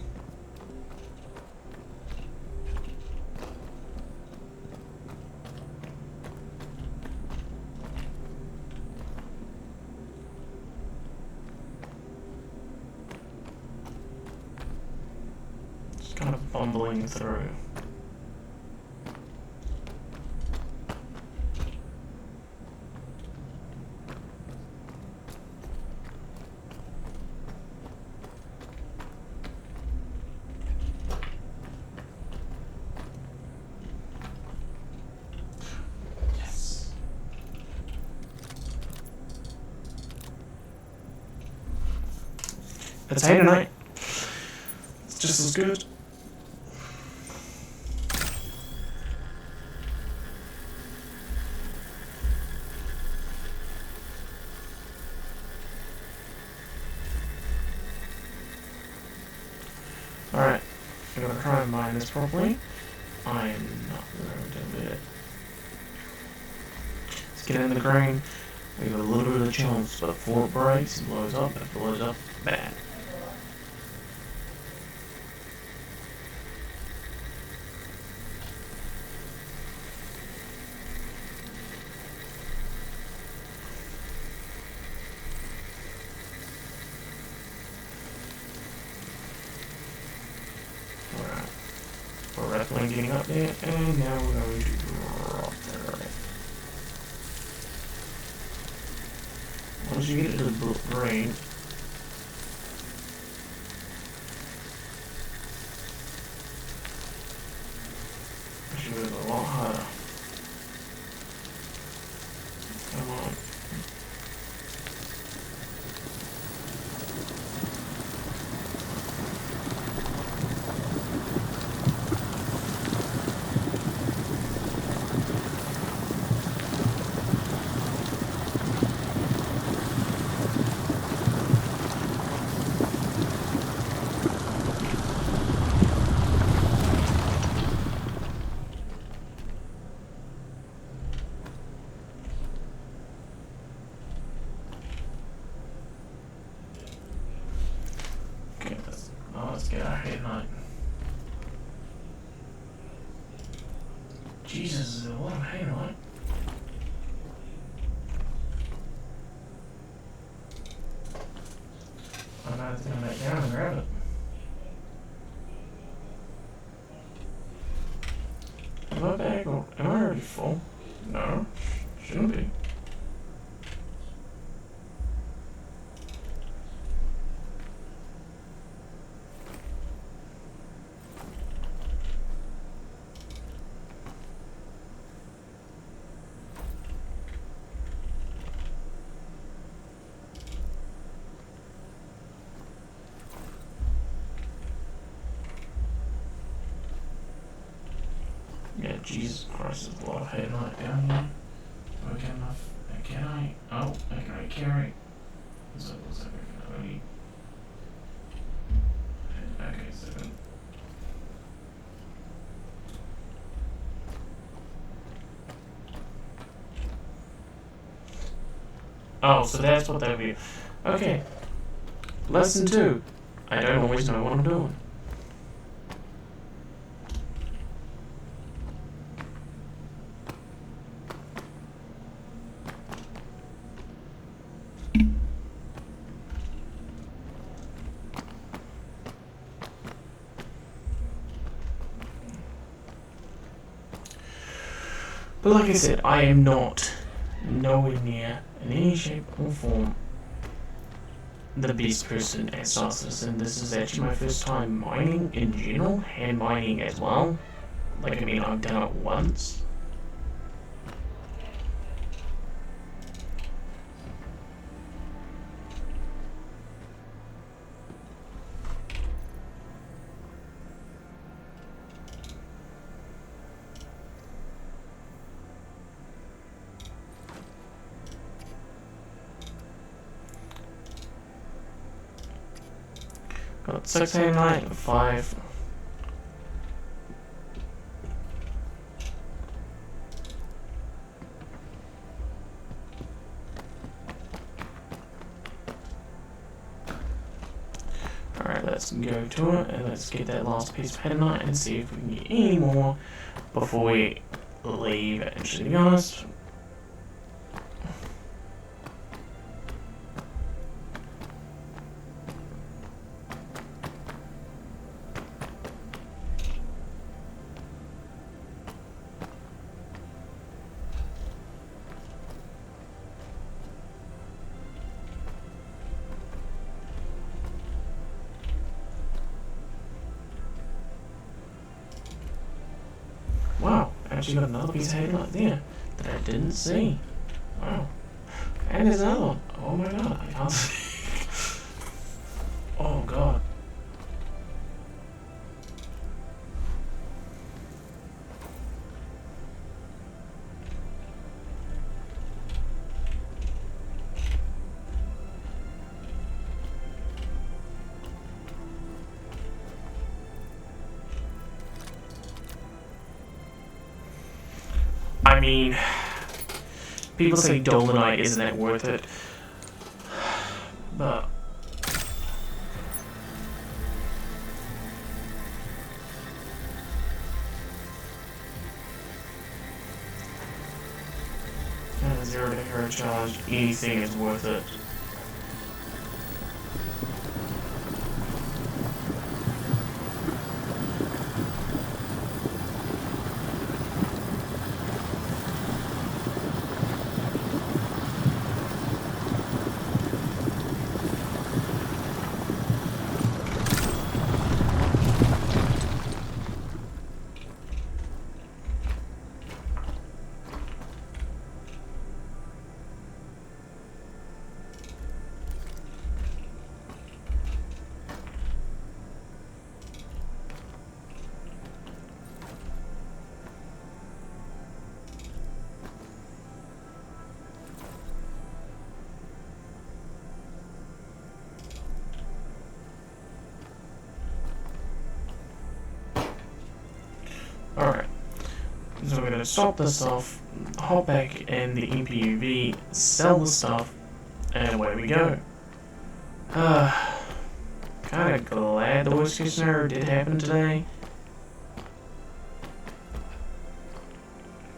Just kind of bumbling through. It's 8 and 8. It's just as good. Alright, I'm gonna try and mine this properly. I am not going to do it. Let's get in the green. We got a little bit of a chance before it breaks and blows up. If it blows up, bad. Alright. We're definitely getting up there, and now we're going to drop there. Once you get it to the green, it should be a lot harder. Come on. Okay, let's get our headlight. Jesus, there's a lot of headlight. I'm gonna have to come back down and grab it. Am I back or am I already full? No, shouldn't be. Yeah, Jesus Christ, there's a lot of headlight down here. Okay, enough. Can I? Oh, can I carry? So it looks like I can only. Okay, so then. Oh, so that's what that would be. Okay. Lesson 2. I don't always know what I'm doing. But like I said, I am not nowhere near, in any shape or form, the best person at Starsus, and this is actually my first time mining in general, and mining as well. Like, I mean, I've done it once. got 6 headlight and 5. Alright, let's go to it and let's get that last piece of headlight and see if we can get any more before we leave. Actually, to be honest, wow, actually got another piece of headlight there that I didn't see. Wow. And there's another one. Oh my god, I can't see. Oh god. I mean, people say Dolomite isn't that worth it, but at a 0 to hero charge, anything is worth it. Alright, so we're gonna stop this off, hop back in the MPUV, sell the stuff, and away we go. Kinda glad the worst case scenario did happen today.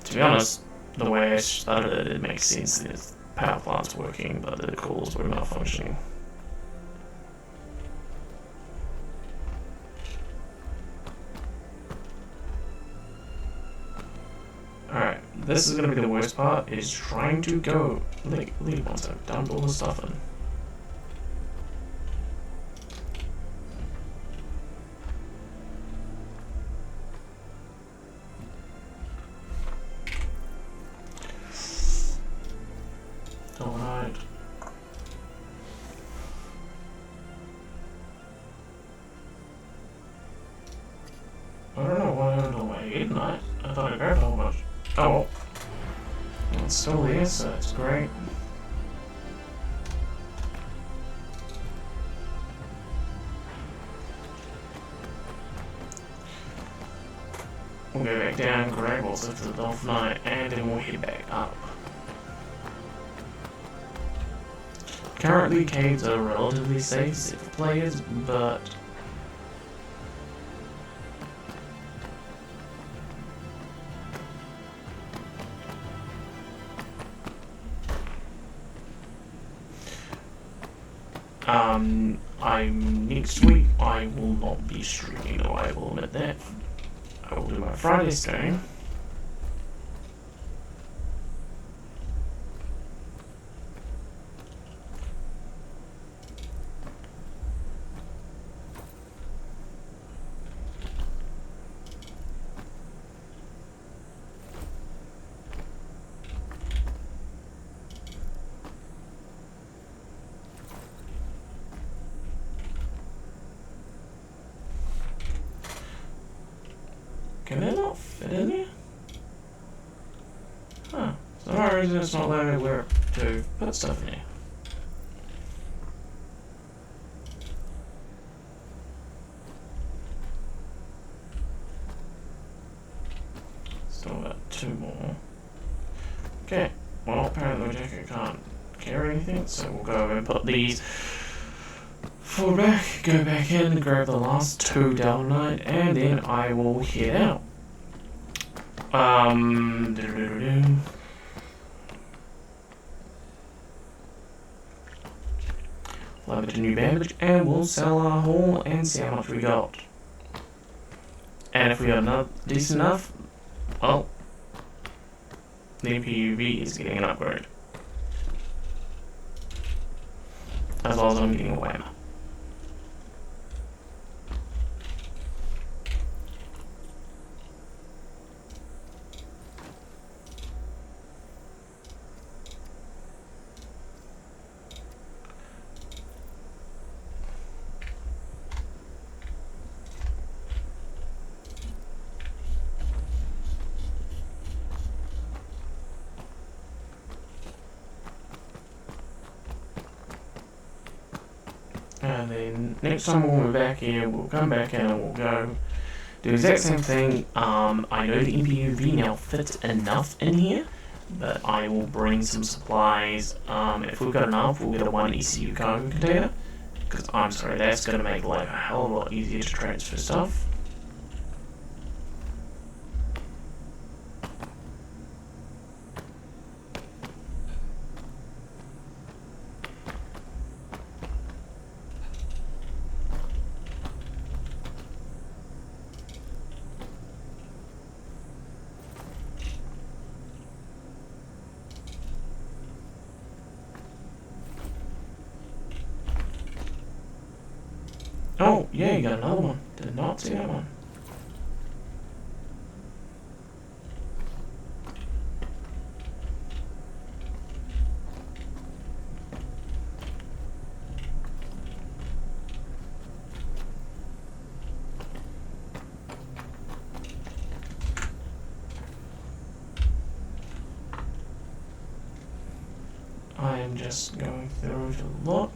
To be honest, the way I started it, it makes sense. The power plant's working, but the cores were malfunctioning. Alright, this is gonna be the worst part, is trying to go, leave once I've dumped all the stuff in. Alright. I don't know what happened to my ignite. I thought I grabbed a whole bunch. Oh well. It's still there, so it's great. We'll go back down, grab what's left of the Dolphinite, and then we'll head back up. Currently, caves are relatively safe except for players, but next week I will not be streaming, though I will admit that. I will do my Friday stream. Can it not fit in there? Huh. For some reason it's not letting me where to put stuff in here. 2 more. Okay, well apparently the jacket can't carry anything, so we'll go and put these forward back, go back in, grab the last 2 Delnite, and then I will head out. Load a new Babbage, and we'll sell our haul and see how much we got. And if we got another decent enough, well, the MPUV is getting an upgrade. As well as I'm getting a whammer. And then next time when we're back here, we'll come back in and we'll go do the exact same thing. I know the MPUV now fits enough in here, but I will bring some supplies. If we've got enough, we'll get a 1 ECU cargo container. Because I'm sorry, that's going to make life a hell of a lot easier to transfer stuff. Oh, yeah, you got another one. Did not see that one. I am just going through to look.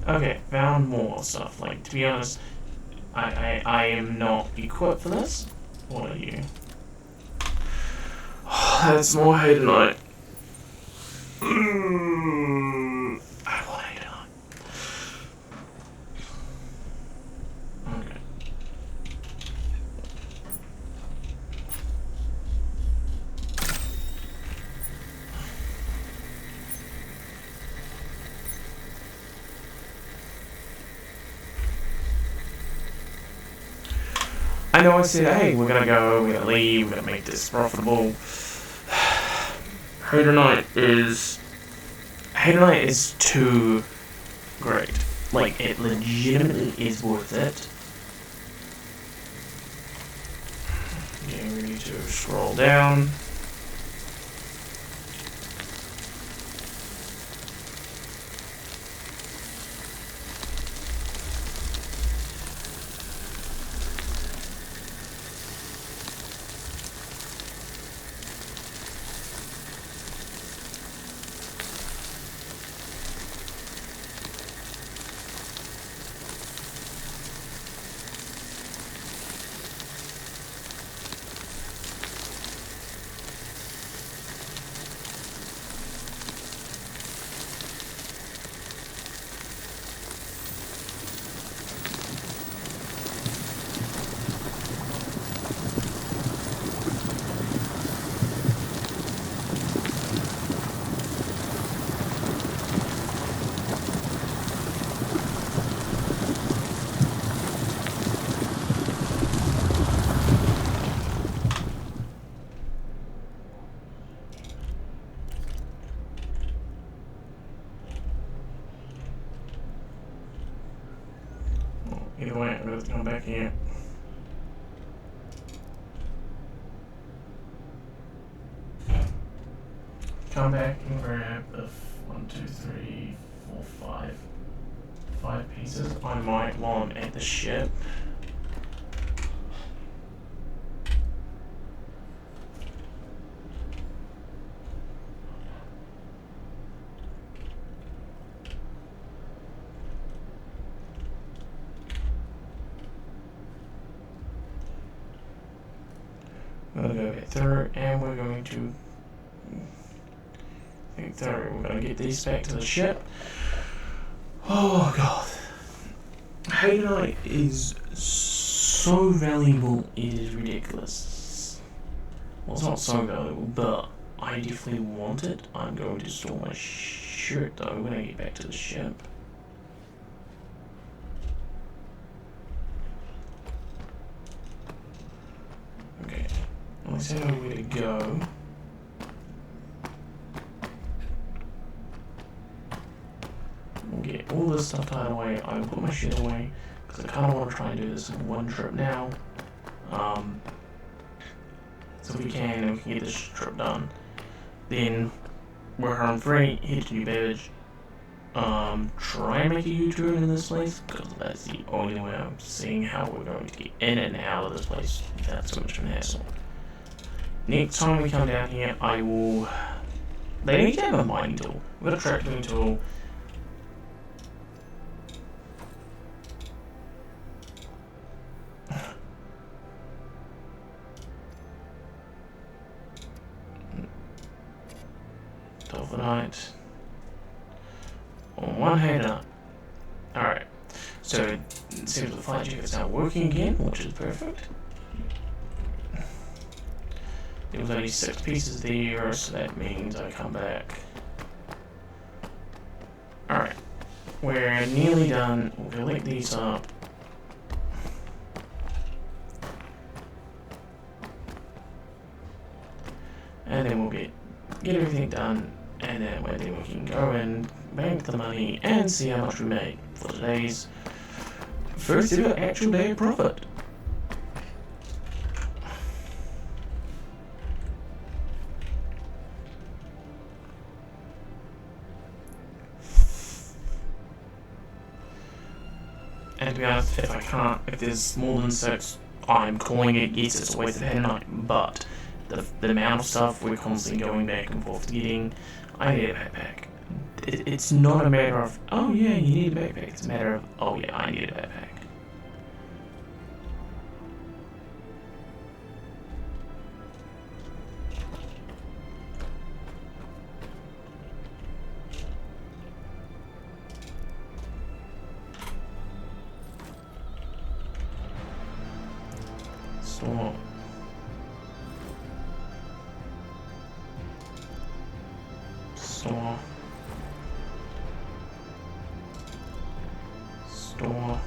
Okay, found more stuff. Like, to be honest, I am not equipped for this. What are you? That's more Haydenite. I want Haydenite. Okay. I know I said, hey, we're gonna go, we're gonna leave, we're gonna make this profitable. Haydenite is too great. Like, it legitimately is worth it. Getting ready to scroll down. Either way, I'm gonna have to come back here. Come back and grab the 1, 2, 3, 4, 5 pieces. I might while I'm at the ship. We're gonna go back through, and we're going to think through. We're gonna get these back to the ship. Oh god, Hagonite is so valuable. It is ridiculous. Well, it's not so valuable, but I definitely want it. I'm going to store my shirt though when I get back to the ship. Okay. Let's see where to go. We'll get all this stuff tied away. I will put my shit away because I kind of want to try and do this in one trip now. So if we can get this trip done, then we're home free. Head to New Babbage. Try and make a U-turn in this place because that's the only way I'm seeing how we're going to get in and out of this place without so much of an hassle. Next time we come down here, I will... They need to have a mining tool. We've got a tracking tool. Dolphinite. On one hand up. Alright. So it seems the flight jacket's now working again, which is perfect. There was only 6 pieces there, so that means I come back. Alright. We're nearly done. We'll collect these up. And then we'll get everything done. And then we can go and bank the money and see how much we made for today's first ever actual day of profit. And to be honest, if there's more than 6, I'm calling it, yes, it's a waste of night, but the amount of stuff we're constantly going back and forth getting, I need a backpack. It's not a matter of, oh yeah, you need a backpack, it's a matter of, oh yeah, I need a backpack. Store. Store. Store.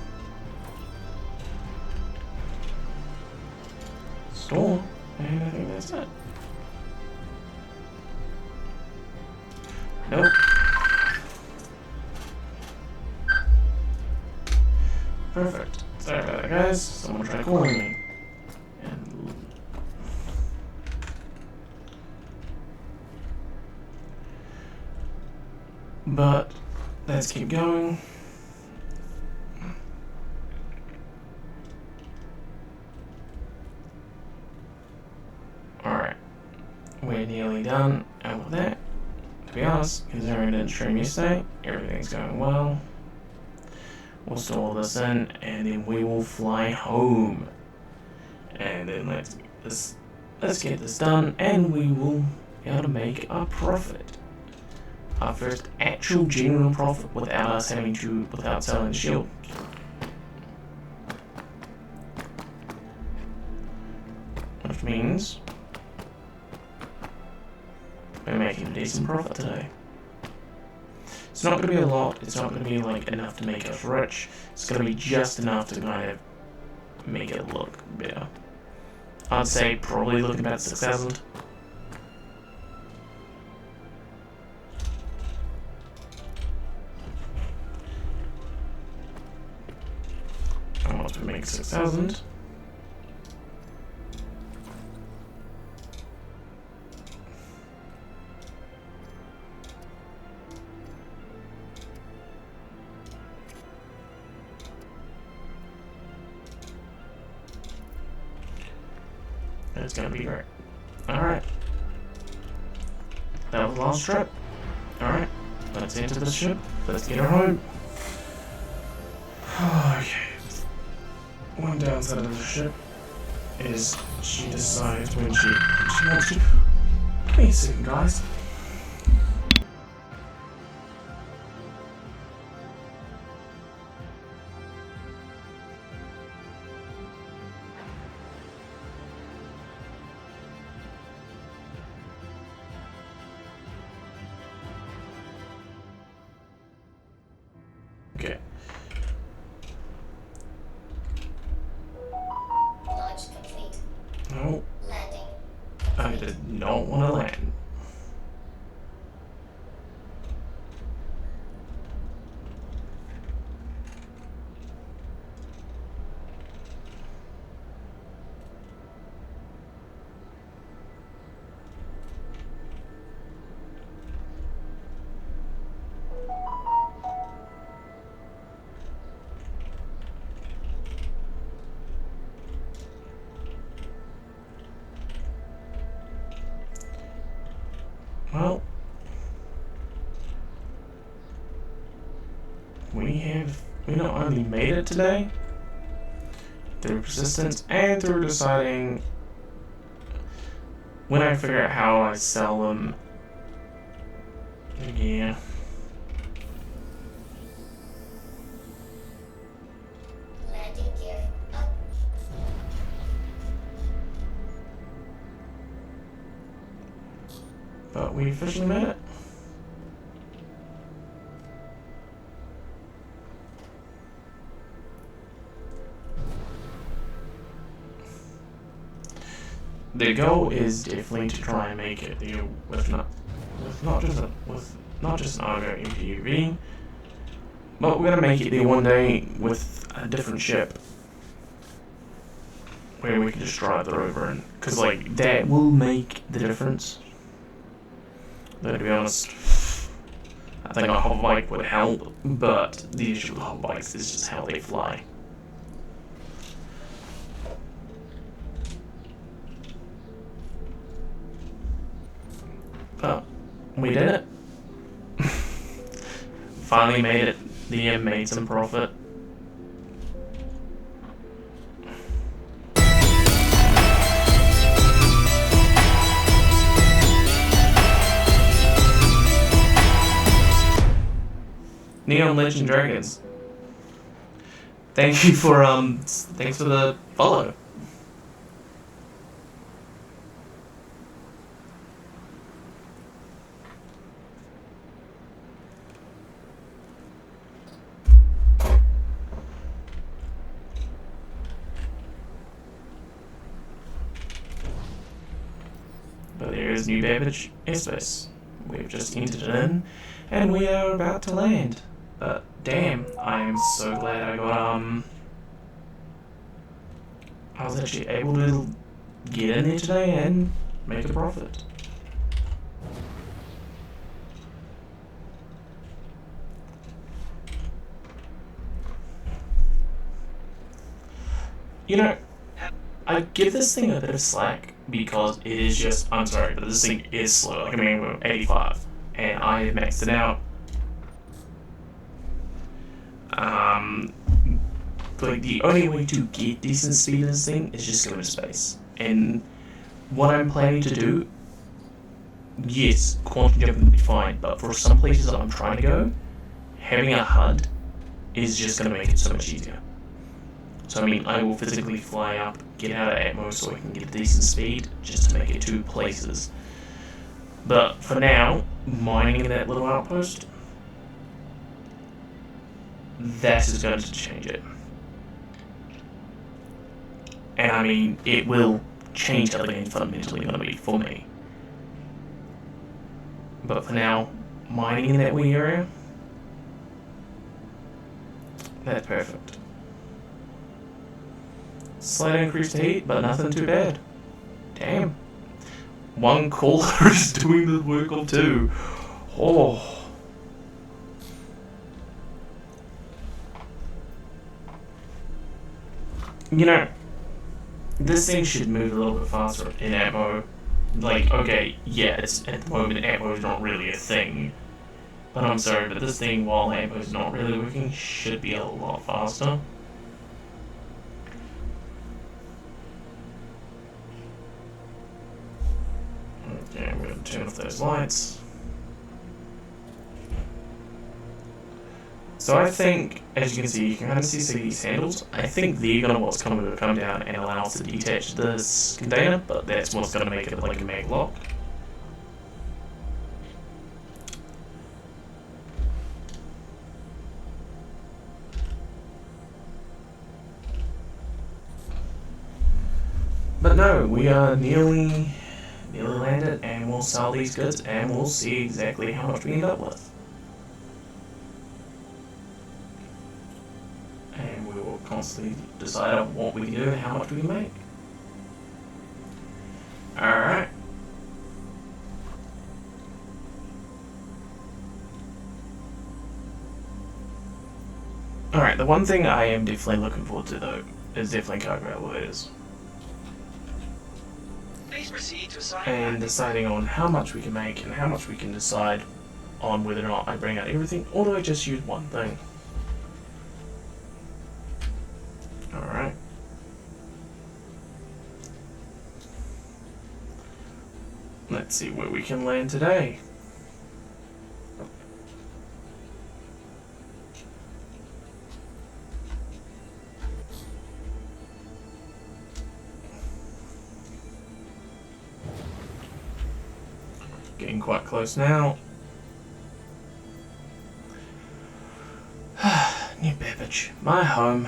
Store. And I think that's it. Nope. Perfect. Sorry about that, guys. Someone tried calling me. But let's keep going. Alright. We're nearly done. And with that, to be honest, considering I didn't stream yesterday, everything's going well. We'll store this in and then we will fly home. And then let's get this done and we will be able to make a profit. Our first actual genuine profit without us without selling the shield. Which means we're making a decent profit today. It's not going to be a lot, it's not going to be like enough to make us rich, it's going to be just enough to kind of make it look better. I'd say probably looking about 6,000. So we make 6,000. It's gonna be great. Alright. That was the last trip. Alright. Let's enter the ship. Let's get her home. Okay. One downside of the ship is she decides when she wants to. Give me a second, guys. Okay. Launch complete. No, Landing. I did not want to land. Well, we not only made it today through persistence and through deciding when I figure out how I sell them. Yeah. Landing gear up. But we officially made it. The goal is definitely to try and make it there with not just an Argo MPUV, but we're gonna make it there one day with a different ship where we can just drive the rover in, because like that will make the difference. Though to be honest, I think a hover bike would help, but the issue with hover bikes is just how they fly. But we did it. Finally made it. The end made some profit. Neon Legend Dragons. Thank you for thanks for the follow. But there is new Babbage airspace. We've just entered it in, and we are about to land. But damn, I am so glad I got I was actually able to get in there today and make a profit. You know, I give this thing a bit of slack because it is just, I'm sorry, but this thing is slow. Like, I mean, we're 85 and I maxed it out. Like, the only way to get decent speed in this thing is just go into space. And what I'm planning to do, yes, quantum jumping will be fine, but for some places that I'm trying to go, having a HUD is just going to make it so much easier. So, I mean, I will physically fly up, get out of Atmos so I can get a decent speed, just to make it to places. But for now, mining in that little outpost, that is going to change it. And I mean, it will change how the game fundamentally going to be for me. But for now, mining in that wee area, that's perfect. Slight increase to heat, but nothing too bad. Damn. One cooler is doing the work of two. Oh. You know, this thing should move a little bit faster in ammo. Like, okay, yeah, it's at the moment ammo is not really a thing. But I'm sorry, but this thing, while ammo is not really working, should be a lot faster. Okay, I'm going to turn off those lights. So I think, as you can see, you can kind of see these handles. I think they're going to what's going to come down and allow us to detach this container, but that's what's going to make it like a mag lock. But no, we are nearly landed, and we'll sell these goods, and we'll see exactly how much we end up with. And we will constantly decide on what we do and how much we make. Alright. Alright, the one thing I am definitely looking forward to though is definitely cargo elevators. Please proceed to assign And landing. deciding on how much we can make and how much we can decide on whether or not I bring out everything or do I just use one thing. Alright. Let's see where we can land today. Getting quite close now. New Babbage, my home.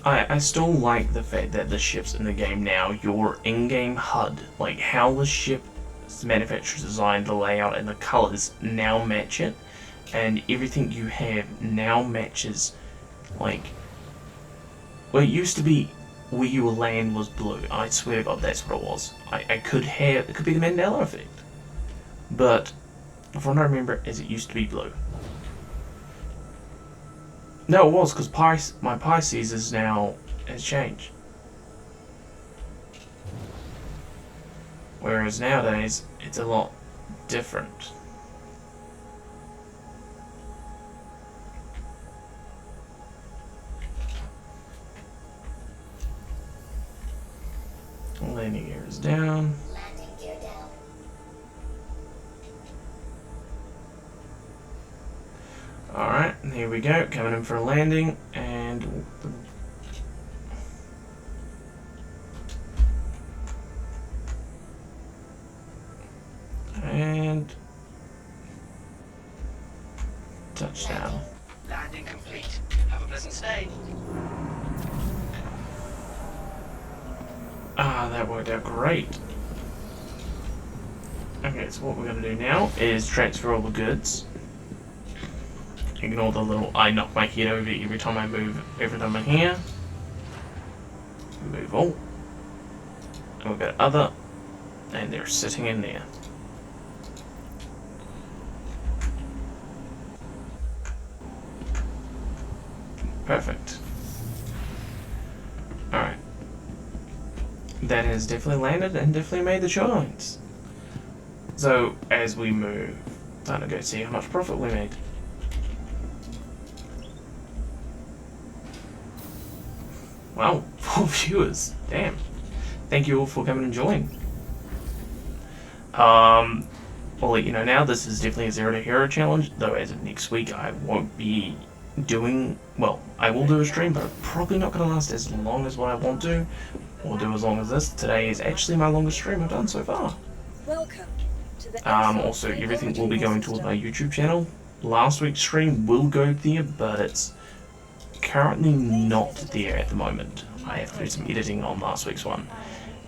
I still like the fact that the ships in the game now, your in-game HUD, like how the ship's manufacturer's design, the layout, and the colors now match it, and everything you have now matches, like, well, it used to be where your land was blue. I swear to God, that's what it was. It could be the Mandela effect, but from what I remember, is it used to be blue. No, it was, because my Pisces has changed. Whereas nowadays, it's a lot different. Landing gear is down. Landing gear down. Alright, here we go, coming in for a landing, and touchdown. Landing complete. Have a pleasant stay. Ah, that worked out great. Okay, so what we're going to do now is transfer all the goods. Ignore the little, I knock my head over every time I move, every time I'm here. Move all. And we've got other, and they're sitting in there. Perfect. Alright. That has definitely landed and definitely made the choice. So, as we move, time to go see how much profit we made. Wow, 4 viewers. Damn. Thank you all for coming and joining. I'll let you know now, this is definitely a 0 to Hero challenge, though as of next week I won't be doing, well, I will do a stream, but probably not going to last as long as what I want to, or do as long as this. Today is actually my longest stream I've done so far. Welcome to the Also, everything will be going towards my YouTube channel. Last week's stream will go there, but it's currently not there at the moment. I have to do some editing on last week's one.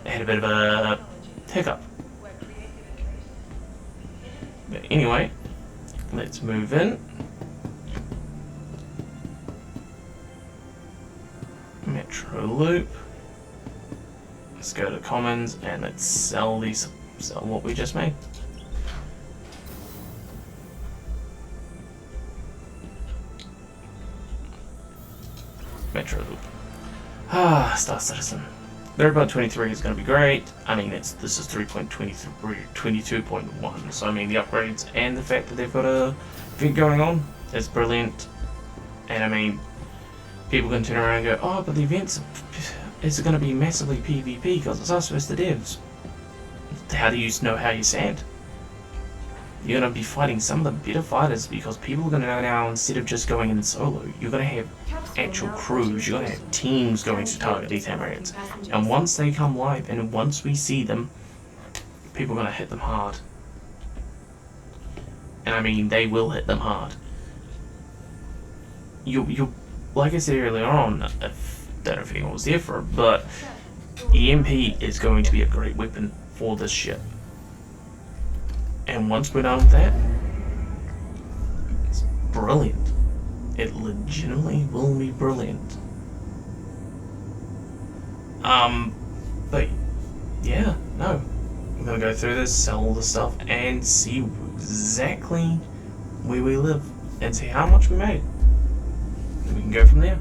I had a bit of a hiccup. But anyway, let's move in. Metro Loop. Let's go to Commons and let's sell what we just made. Metro Loop. Star Citizen. Variable 23 is going to be great. I mean, this is 3.22.1, so I mean the upgrades and the fact that they've got a event going on is brilliant. And I mean, people can turn around and go, oh, but the events is going to be massively PvP because it's us versus the devs. How do you know how you stand? You're going to be fighting some of the better fighters because people are going to know now, instead of just going in solo, you're going to have actual crews, you're going to have teams going to target these hammerheads. And once they come live and once we see them, people are going to hit them hard. And I mean, they will hit them hard. You like I said earlier on, I don't know if anyone was there for it, but EMP is going to be a great weapon for this ship. And once we're done with that, it's brilliant. It legitimately will be brilliant. But yeah, no. I'm gonna go through this, sell all the stuff, and see exactly where we live, and see how much we made. And we can go from there.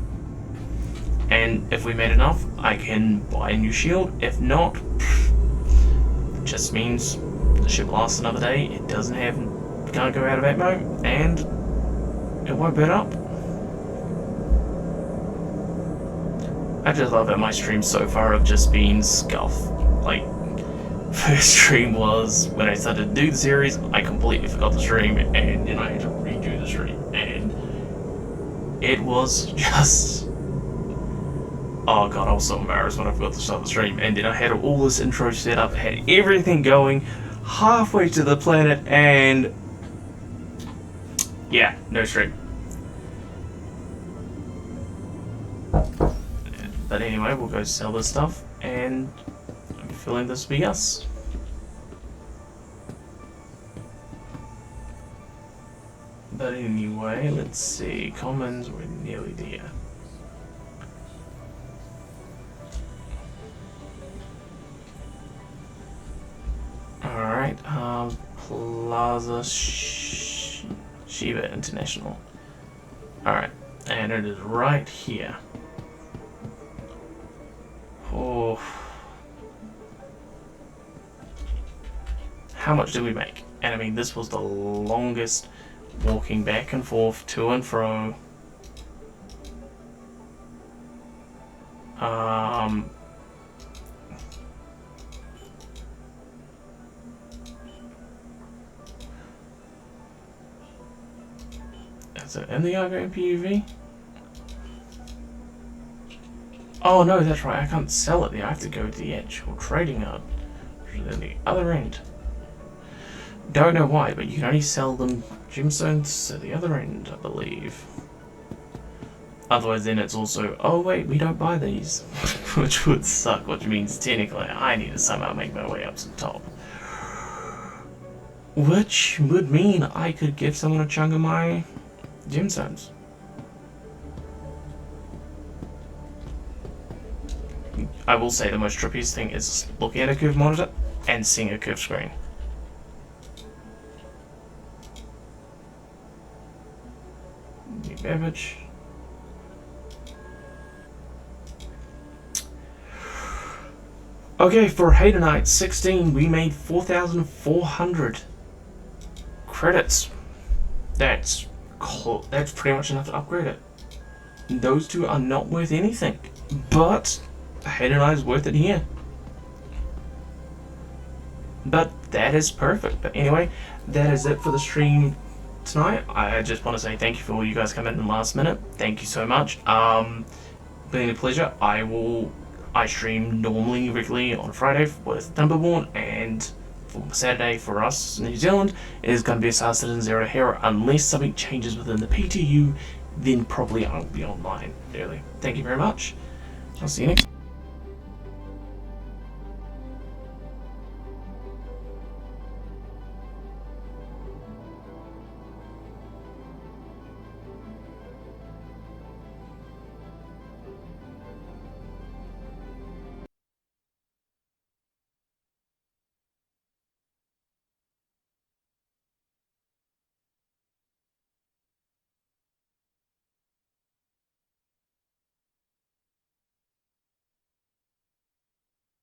And if we made enough, I can buy a new shield. If not, it just means the ship lasts another day. It can't go out of ammo, and it won't burn up. I just love that my streams so far have just been scuff. Like, first stream was when I started to do the series, I completely forgot the stream, and then I had to redo the stream, and it was just, oh god, I was so embarrassed when I forgot to start the stream. And then I had all this intro set up, had everything going halfway to the planet, and yeah, no stream. But anyway, we'll go sell this stuff, and I'm feeling this will be us. But anyway, let's see. Commons, we're nearly there. Alright, Plaza Shiba International. Alright, and it is right here. Oh. How much did we make? And I mean, this was the longest walking back and forth, to and fro. Is it in the Argo PUV? Oh no, that's right, I can't sell it there. I have to go to the actual trading hub, which is at the other end. Don't know why, but you can only sell them gemstones at the other end, I believe. Otherwise then it's also, oh wait, we don't buy these. Which would suck, which means technically I need to somehow make my way up to the top. Which would mean I could give someone a chunk of my gemstones. I will say the most trippiest thing is looking at a curved monitor and seeing a curved screen. New Babbage. Okay, for Haydenite 16, we made 4,400 credits. That's pretty much enough to upgrade it. Those two are not worth anything, but Haydenite is worth it here. But that is perfect. But anyway, that is it for the stream tonight. I just want to say thank you for all you guys coming in the last minute. Thank you so much. Been a pleasure. I stream normally regularly on Friday with Thunderborn, and for Saturday for us in New Zealand it is going to be a Star Citizen Zero Hero, unless something changes within the PTU, then probably I'll be online early. Thank you very much. I'll see you next time.